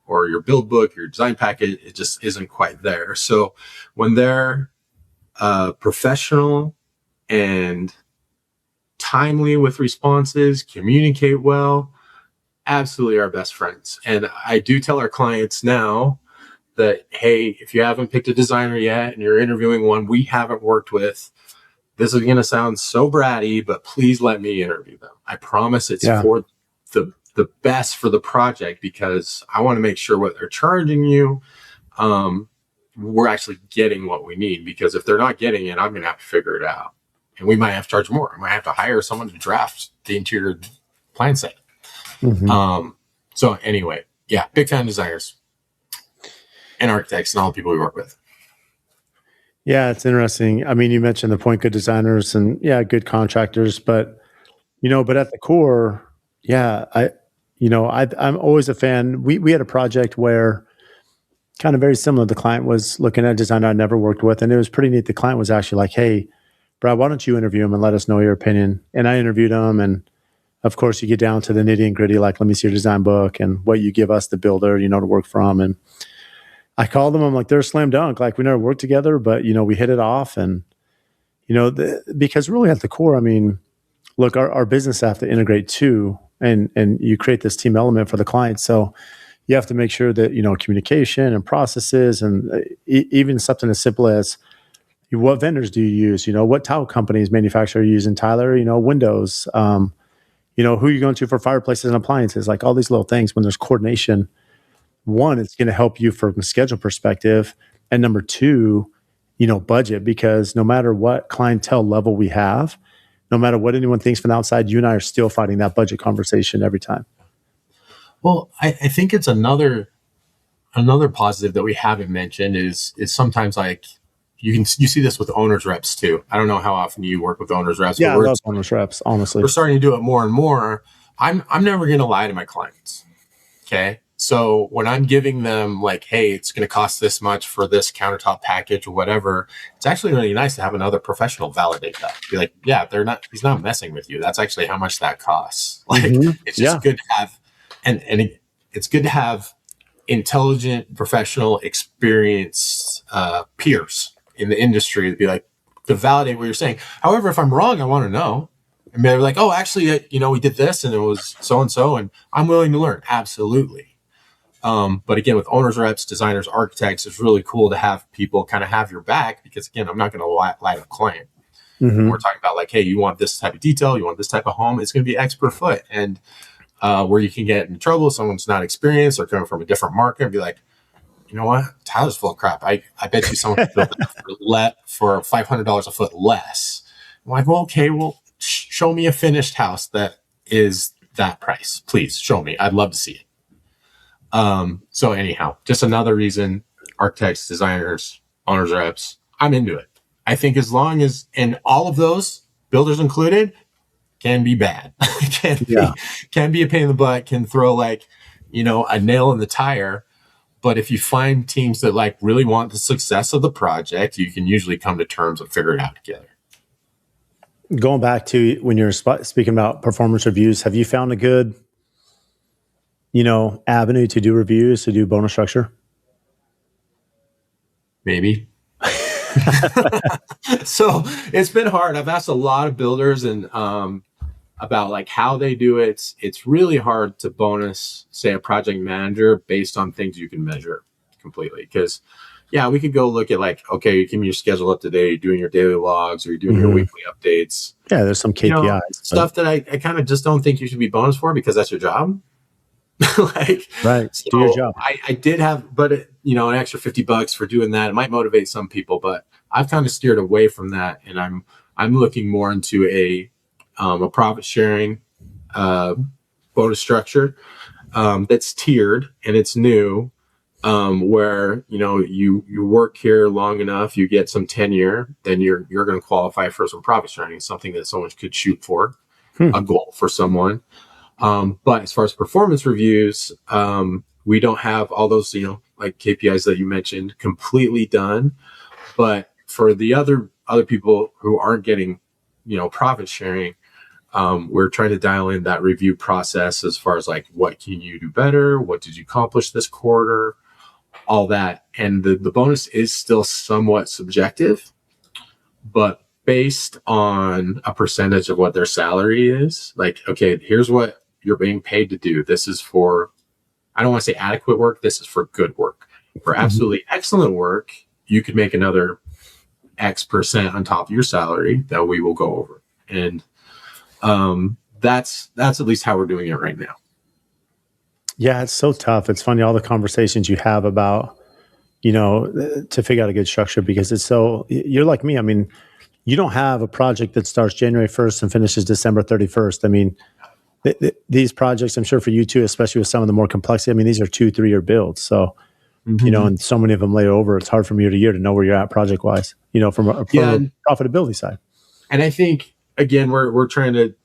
Speaker 2: your build book, your design packet. It just isn't quite there. So when they're professional and timely with responses, communicate well, absolutely our best friends. And I do tell our clients now that, hey, if you haven't picked a designer yet and you're interviewing one we haven't worked with, this is going to sound so bratty, but please let me interview them. I promise it's for the best for the project, because I want to make sure what they're charging you, we're actually getting what we need. Because if they're not getting it, I'm going to have to figure it out. And we might have to charge more. I might have to hire someone to draft the interior plan set. So anyway, yeah, big fan of designers and architects and all the people we work with.
Speaker 1: Yeah, it's interesting. I mean, you mentioned the point good designers and good contractors, but but at the core, I'm always a fan. We had a project where kind of very similar. The client was looking at a designer I'd never worked with, and it was pretty neat. The client was actually like, hey, Brad, why don't you interview him and let us know your opinion? And I interviewed him, and of course you get down to the nitty and gritty, like, let me see your design book and what you give us, the builder, to work from. And I called them. I'm like, they're a slam dunk. Like, we never worked together, but, we hit it off. And, because really at the core, I mean, look, our business have to integrate too. And you create this team element for the client. So you have to make sure that, communication and processes, and even something as simple as, what vendors do you use? What tile companies, manufacturer are you using, Tyler? Windows. Who are you going to for fireplaces and appliances? Like all these little things. When there's coordination, one, it's going to help you from a schedule perspective, and number two, budget. Because no matter what clientele level we have, no matter what anyone thinks from the outside, you and I are still fighting that budget conversation every time.
Speaker 2: Well, I think it's another positive that we haven't mentioned is sometimes like. You see this with owners reps too. I don't know how often you work with owners reps.
Speaker 1: Yeah, I love owners reps, honestly.
Speaker 2: We're starting to do it more and more. I'm never going to lie to my clients. Okay. So when I'm giving them like, hey, it's going to cost this much for this countertop package or whatever, it's actually really nice to have another professional validate that. Be like, yeah, he's not messing with you. That's actually how much that costs. Like, it's just good to have, and it's good to have intelligent, professional, experienced peers in the industry to validate what you're saying. However, if I'm wrong, I want to know. And they're like, oh, actually, we did this and it was so-and-so, and I'm willing to learn. Absolutely. But again, with owners reps, designers, architects, it's really cool to have people kind of have your back, because again, I'm not going to lie to the client.
Speaker 1: Mm-hmm.
Speaker 2: We're talking about like, hey, you want this type of detail, you want this type of home, it's going to be X per foot. And where you can get in trouble if someone's not experienced or coming from a different market and be like, you know what, Tyler's full of crap. I bet you someone could build that for $500 a foot less. I'm like, well, okay, well, show me a finished house that is that price. Please show me. I'd love to see it. So anyhow, just another reason, architects, designers, owners reps, I'm into it. I think as long as, and all of those, builders included, can be bad. Can be a pain in the butt, can throw like, a nail in the tire. But if you find teams that like really want the success of the project, you can usually come to terms and figure it out together.
Speaker 1: Going back to when you're speaking about performance reviews, have you found a good, avenue to do reviews, to do bonus structure?
Speaker 2: Maybe. So it's been hard. I've asked a lot of builders and about like how they do it. It's really hard to bonus, say, a project manager based on things you can measure completely. Because we could go look at like, okay, you're keeping your schedule up to date, you're doing your daily logs, or you're doing your weekly updates.
Speaker 1: Yeah, there's some KPIs.
Speaker 2: Stuff that I kind of just don't think you should be bonus for, because that's your job.
Speaker 1: Right.
Speaker 2: So
Speaker 1: do your job.
Speaker 2: I did have, but an extra $50 for doing that. It might motivate some people, but I've kind of steered away from that. And I'm looking more into a profit sharing bonus structure that's tiered, and it's new, where you work here long enough, you get some tenure, then you're going to qualify for some profit sharing, something that someone could shoot for, a goal for someone. But as far as performance reviews, we don't have all those like KPIs that you mentioned completely done. But for the other people who aren't getting profit sharing, we're trying to dial in that review process as far as like, what can you do better? What did you accomplish this quarter? All that. And the bonus is still somewhat subjective, but based on a percentage of what their salary is. Like, okay, here's what you're being paid to do. This is for, I don't want to say adequate work. This is for good work. For absolutely excellent work, you could make another X percent on top of your salary that we will go over. And that's at least how we're doing it right now.
Speaker 1: Yeah, it's so tough. It's funny, all the conversations you have about, to figure out a good structure, because it's so, you're like me. I mean, you don't have a project that starts January 1st and finishes December 31st. I mean, these projects, I'm sure for you too, especially with some of the more complexity, I mean, these are 2-3 year builds. So, and so many of them lay over, it's hard from year to year to know where you're at project wise, from a profitability side.
Speaker 2: And I think, again, we're trying to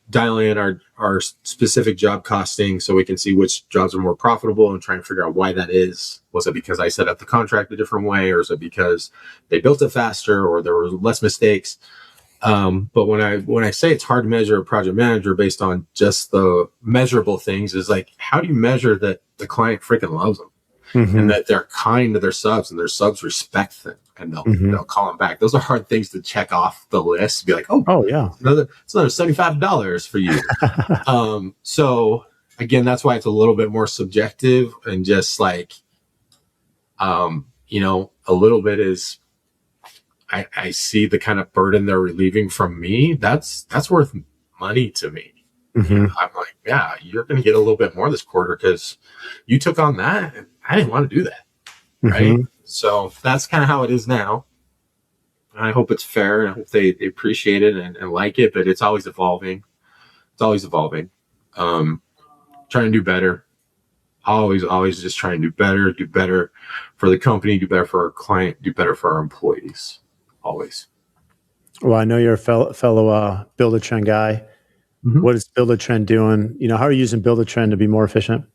Speaker 2: dial in our specific job costing so we can see which jobs are more profitable and try and figure out why that is. Was it because I set up the contract a different way, or is it because they built it faster, or there were less mistakes? But when I say it's hard to measure a project manager based on just the measurable things, is like, how do you measure that the client freaking loves them and that they're kind to their subs and their subs respect them and they'll call them back? Those are hard things to check off the list. Be like, oh yeah, it's another $75 for you. So again, that's why it's a little bit more subjective, and just like, a little bit is, I see the kind of burden they're relieving from me. That's worth money to me. I'm like, yeah, you're going to get a little bit more this quarter because you took on that. And I didn't want to do that. Right. So that's kind of how it is now. And I hope it's fair, and I hope they appreciate it and like it, but it's always evolving. Trying to do better. Always just trying to do better for the company, do better for our client, do better for our employees. Always.
Speaker 1: Well, I know you're a fellow Build a Trend guy. What is Build a Trend doing? How are you using Build a Trend to be more efficient?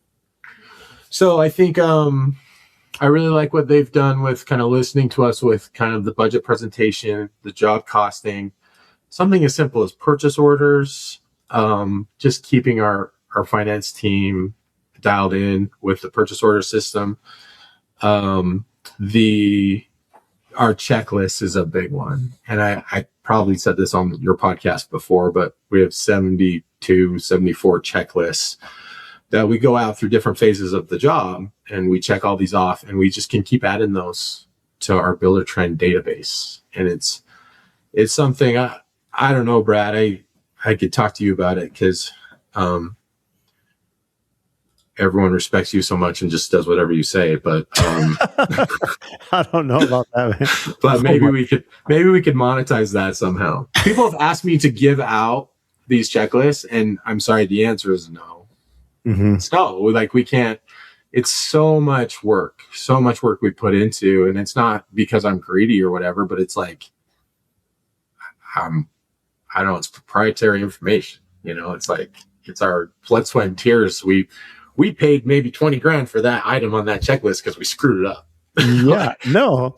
Speaker 2: So I think I really like what they've done with kind of listening to us with kind of the budget presentation, the job costing, something as simple as purchase orders, just keeping our finance team dialed in with the purchase order system. Our checklist is a big one. And I probably said this on your podcast before, but we have 72, 74 checklists that we go out through different phases of the job and we check all these off, and we just can keep adding those to our builder trend database. And it's something I don't know, Brad, I could talk to you about it because everyone respects you so much and just does whatever you say. But
Speaker 1: I don't know about that, man.
Speaker 2: But maybe we could monetize that somehow. People have asked me to give out these checklists, and I'm sorry, the answer is no.
Speaker 1: Mm-hmm.
Speaker 2: It's no. Like, we can't. It's so much work we put into, and it's not because I'm greedy or whatever, but it's like, I don't know, it's proprietary information. You know, it's like, it's our blood, sweat, and tears. We paid maybe $20,000 for that item on that checklist because we screwed it up.
Speaker 1: Yeah, no.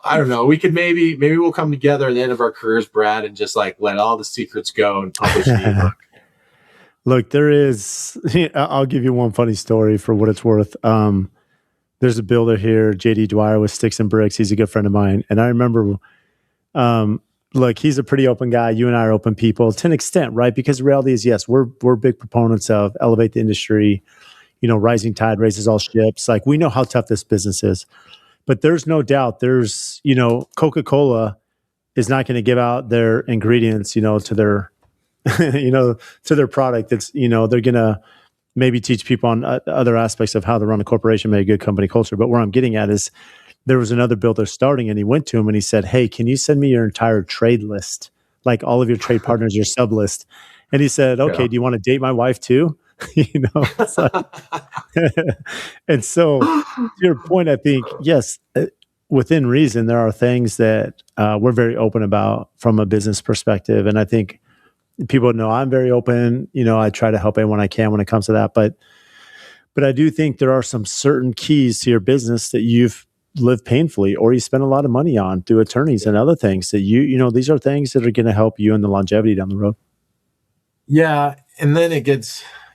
Speaker 2: I don't know. We could maybe we'll come together at the end of our careers, Brad, and just like let all the secrets go and publish the ebook.
Speaker 1: Look, I'll give you one funny story for what it's worth. There's a builder here, JD Dwyer with Sticks and Bricks. He's a good friend of mine. And I remember, look, he's a pretty open guy. You and I are open people to an extent, right? Because the reality is, yes, we're big proponents of elevate the industry. You know, rising tide raises all ships. Like, we know how tough this business is. But there's no doubt Coca-Cola is not going to give out their ingredients, to their, to their product. It's, they're going to maybe teach people on other aspects of how to run a corporation, make a good company culture. But where I'm getting at is there was another builder starting, and he went to him and he said, "Hey, can you send me your entire trade list? Like all of your trade partners, your sub list." And he said, "Okay, do you want to date my wife too?" It's like, and so to your point, I think, yes, within reason, there are things that we're very open about from a business perspective. And I think people know I'm very open. I try to help anyone I can when it comes to that. But I do think there are some certain keys to your business that you've lived painfully or you spend a lot of money on through attorneys and other things that these are things that are going to help you in the longevity down the road.
Speaker 2: Yeah. And then you get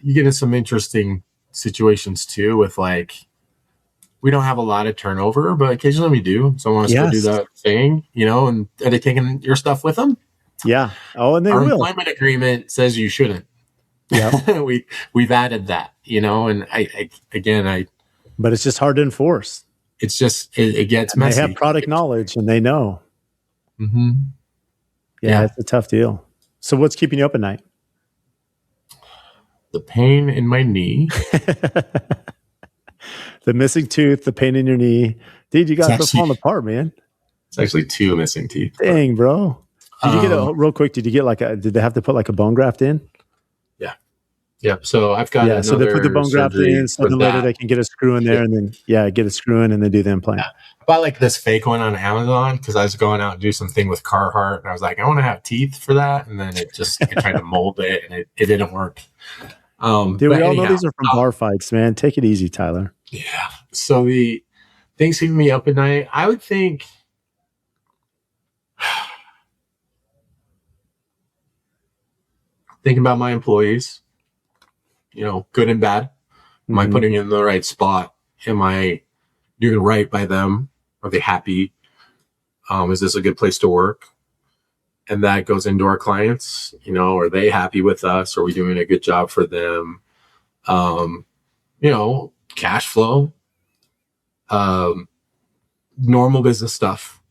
Speaker 2: into some interesting situations too with like, we don't have a lot of turnover, but occasionally we do. Someone wants to do that thing, and are they taking your stuff with them?
Speaker 1: Yeah. Oh, and
Speaker 2: Our employment agreement says you shouldn't.
Speaker 1: Yeah.
Speaker 2: We've added that, and I
Speaker 1: but it's just hard to enforce.
Speaker 2: It's just, it gets messy.
Speaker 1: They have product knowledge and they know.
Speaker 2: Mm-hmm.
Speaker 1: Yeah, it's a tough deal. So what's keeping you up at night?
Speaker 2: The pain in my knee.
Speaker 1: The missing tooth, the pain in your knee. Dude, you guys are falling apart, man.
Speaker 2: It's actually 2 missing teeth.
Speaker 1: Dang, bro. Did you get real quick, did you get did they have to put like a bone graft in?
Speaker 2: Yeah. Yeah. So I've got
Speaker 1: so they put the bone graft in, so then later they can get a screw in there and then get a screw in and they do the implant.
Speaker 2: Yeah. I bought like this fake one on Amazon because I was going out and do something with Carhartt and I was like, I want to have teeth for that. And then I tried to mold it and it didn't work.
Speaker 1: Dude, we all know these are from bar fights, man. Take it easy, Tyler.
Speaker 2: Yeah. So the things keeping me up at night, I would think thinking about my employees, good and bad. Am I putting it in the right spot? Am I doing right by them? Are they happy? Is this a good place to work? And that goes into our clients, are they happy with us? Are we doing a good job for them? Cash flow, normal business stuff,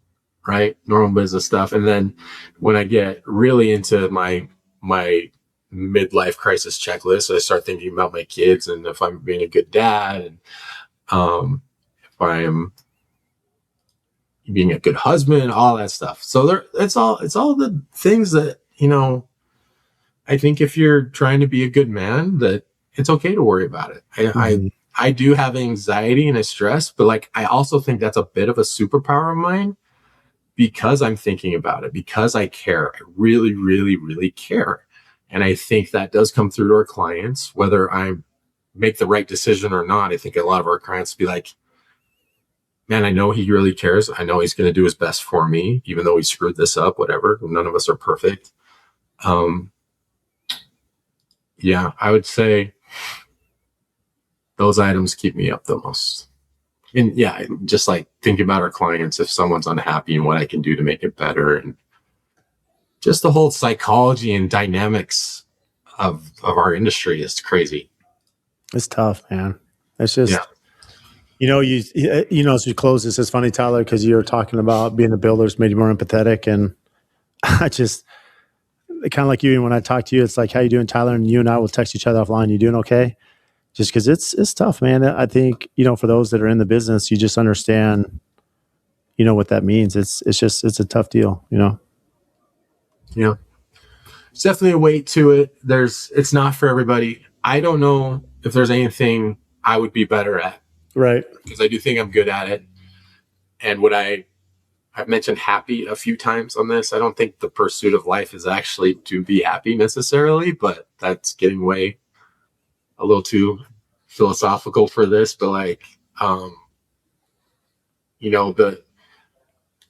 Speaker 2: right? Normal business stuff. And then when I get really into my midlife crisis checklist, I start thinking about my kids and if I'm being a good dad and if I'm being a good husband, all that stuff. So it's all the things that, I think if you're trying to be a good man, that it's okay to worry about it. I do have anxiety and stress, but I also think that's a bit of a superpower of mine because I'm thinking about it, because I care. I really, really, really care. And I think that does come through to our clients, whether I make the right decision or not. I think a lot of our clients be like, man, I know he really cares. I know he's going to do his best for me, even though he screwed this up, whatever. None of us are perfect. I would say those items keep me up the most. And just thinking about our clients, if someone's unhappy and what I can do to make it better. And just the whole psychology and dynamics of our industry is crazy.
Speaker 1: It's tough, man. It's just,
Speaker 2: Yeah.
Speaker 1: as we close this, it's funny, Tyler, because you're talking about being a builder's made you more empathetic. And I just, kind of like you, and when I talk to you, it's like, how you doing, Tyler? And you and I will text each other offline. You doing okay? Just because it's tough, man. I think, for those that are in the business, you just understand, what that means. It's a tough deal,
Speaker 2: Yeah. It's definitely a weight to it. It's not for everybody. I don't know if there's anything I would be better at.
Speaker 1: Right.
Speaker 2: Because I do think I'm good at it. And I've mentioned happy a few times on this. I don't think the pursuit of life is actually to be happy necessarily, but that's getting way a little too philosophical for this. But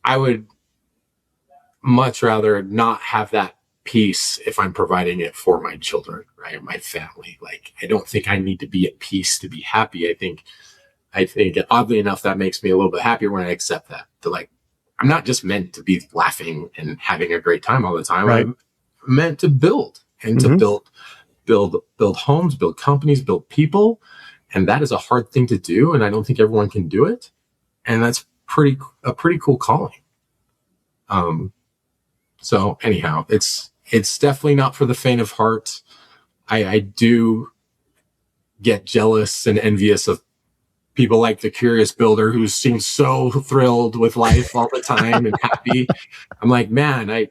Speaker 2: I would much rather not have that peace if I'm providing it for my children, right? My family. I don't think I need to be at peace to be happy. I think oddly enough, that makes me a little bit happier when I accept that. I'm not just meant to be laughing and having a great time all the time.
Speaker 1: Right.
Speaker 2: I'm meant to build and to build homes, build companies, build people. And that is a hard thing to do. And I don't think everyone can do it. And that's a pretty cool calling. So anyhow, it's definitely not for the faint of heart. I do get jealous and envious of people like the Curious Builder who seems so thrilled with life all the time and happy. I'm like, man,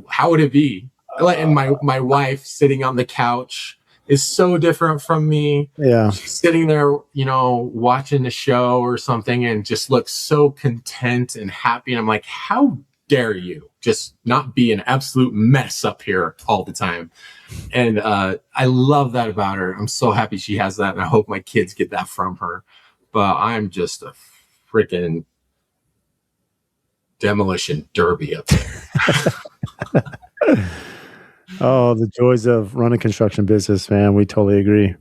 Speaker 2: how would it be? And my wife sitting on the couch is so different from me.
Speaker 1: Yeah.
Speaker 2: She's sitting there, watching the show or something and just looks so content and happy. And I'm like, how dare you just not be an absolute mess up here all the time? And I love that about her. I'm so happy she has that, and I hope my kids get that from her. But I'm just a freaking demolition derby up there.
Speaker 1: Oh, the joys of running a construction business, man. We totally agree.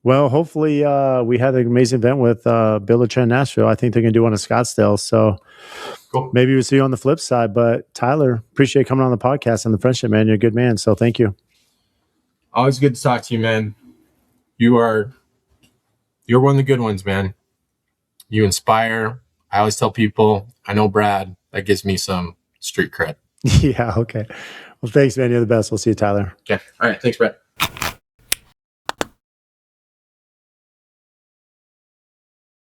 Speaker 1: Well, hopefully we had an amazing event with Builder Trend Nashville. I think they're going to do one in Scottsdale. So
Speaker 2: Cool.
Speaker 1: Maybe we'll see you on the flip side. But Tyler, appreciate coming on the podcast and the friendship, man. You're a good man. So thank you.
Speaker 2: Always good to talk to you, man. You're one of the good ones, man. You inspire. I always tell people, I know Brad. That gives me some street cred.
Speaker 1: Yeah. Okay. Well, thanks, man. You're the best. We'll see you, Tyler.
Speaker 2: Okay. All right. Thanks, Brad.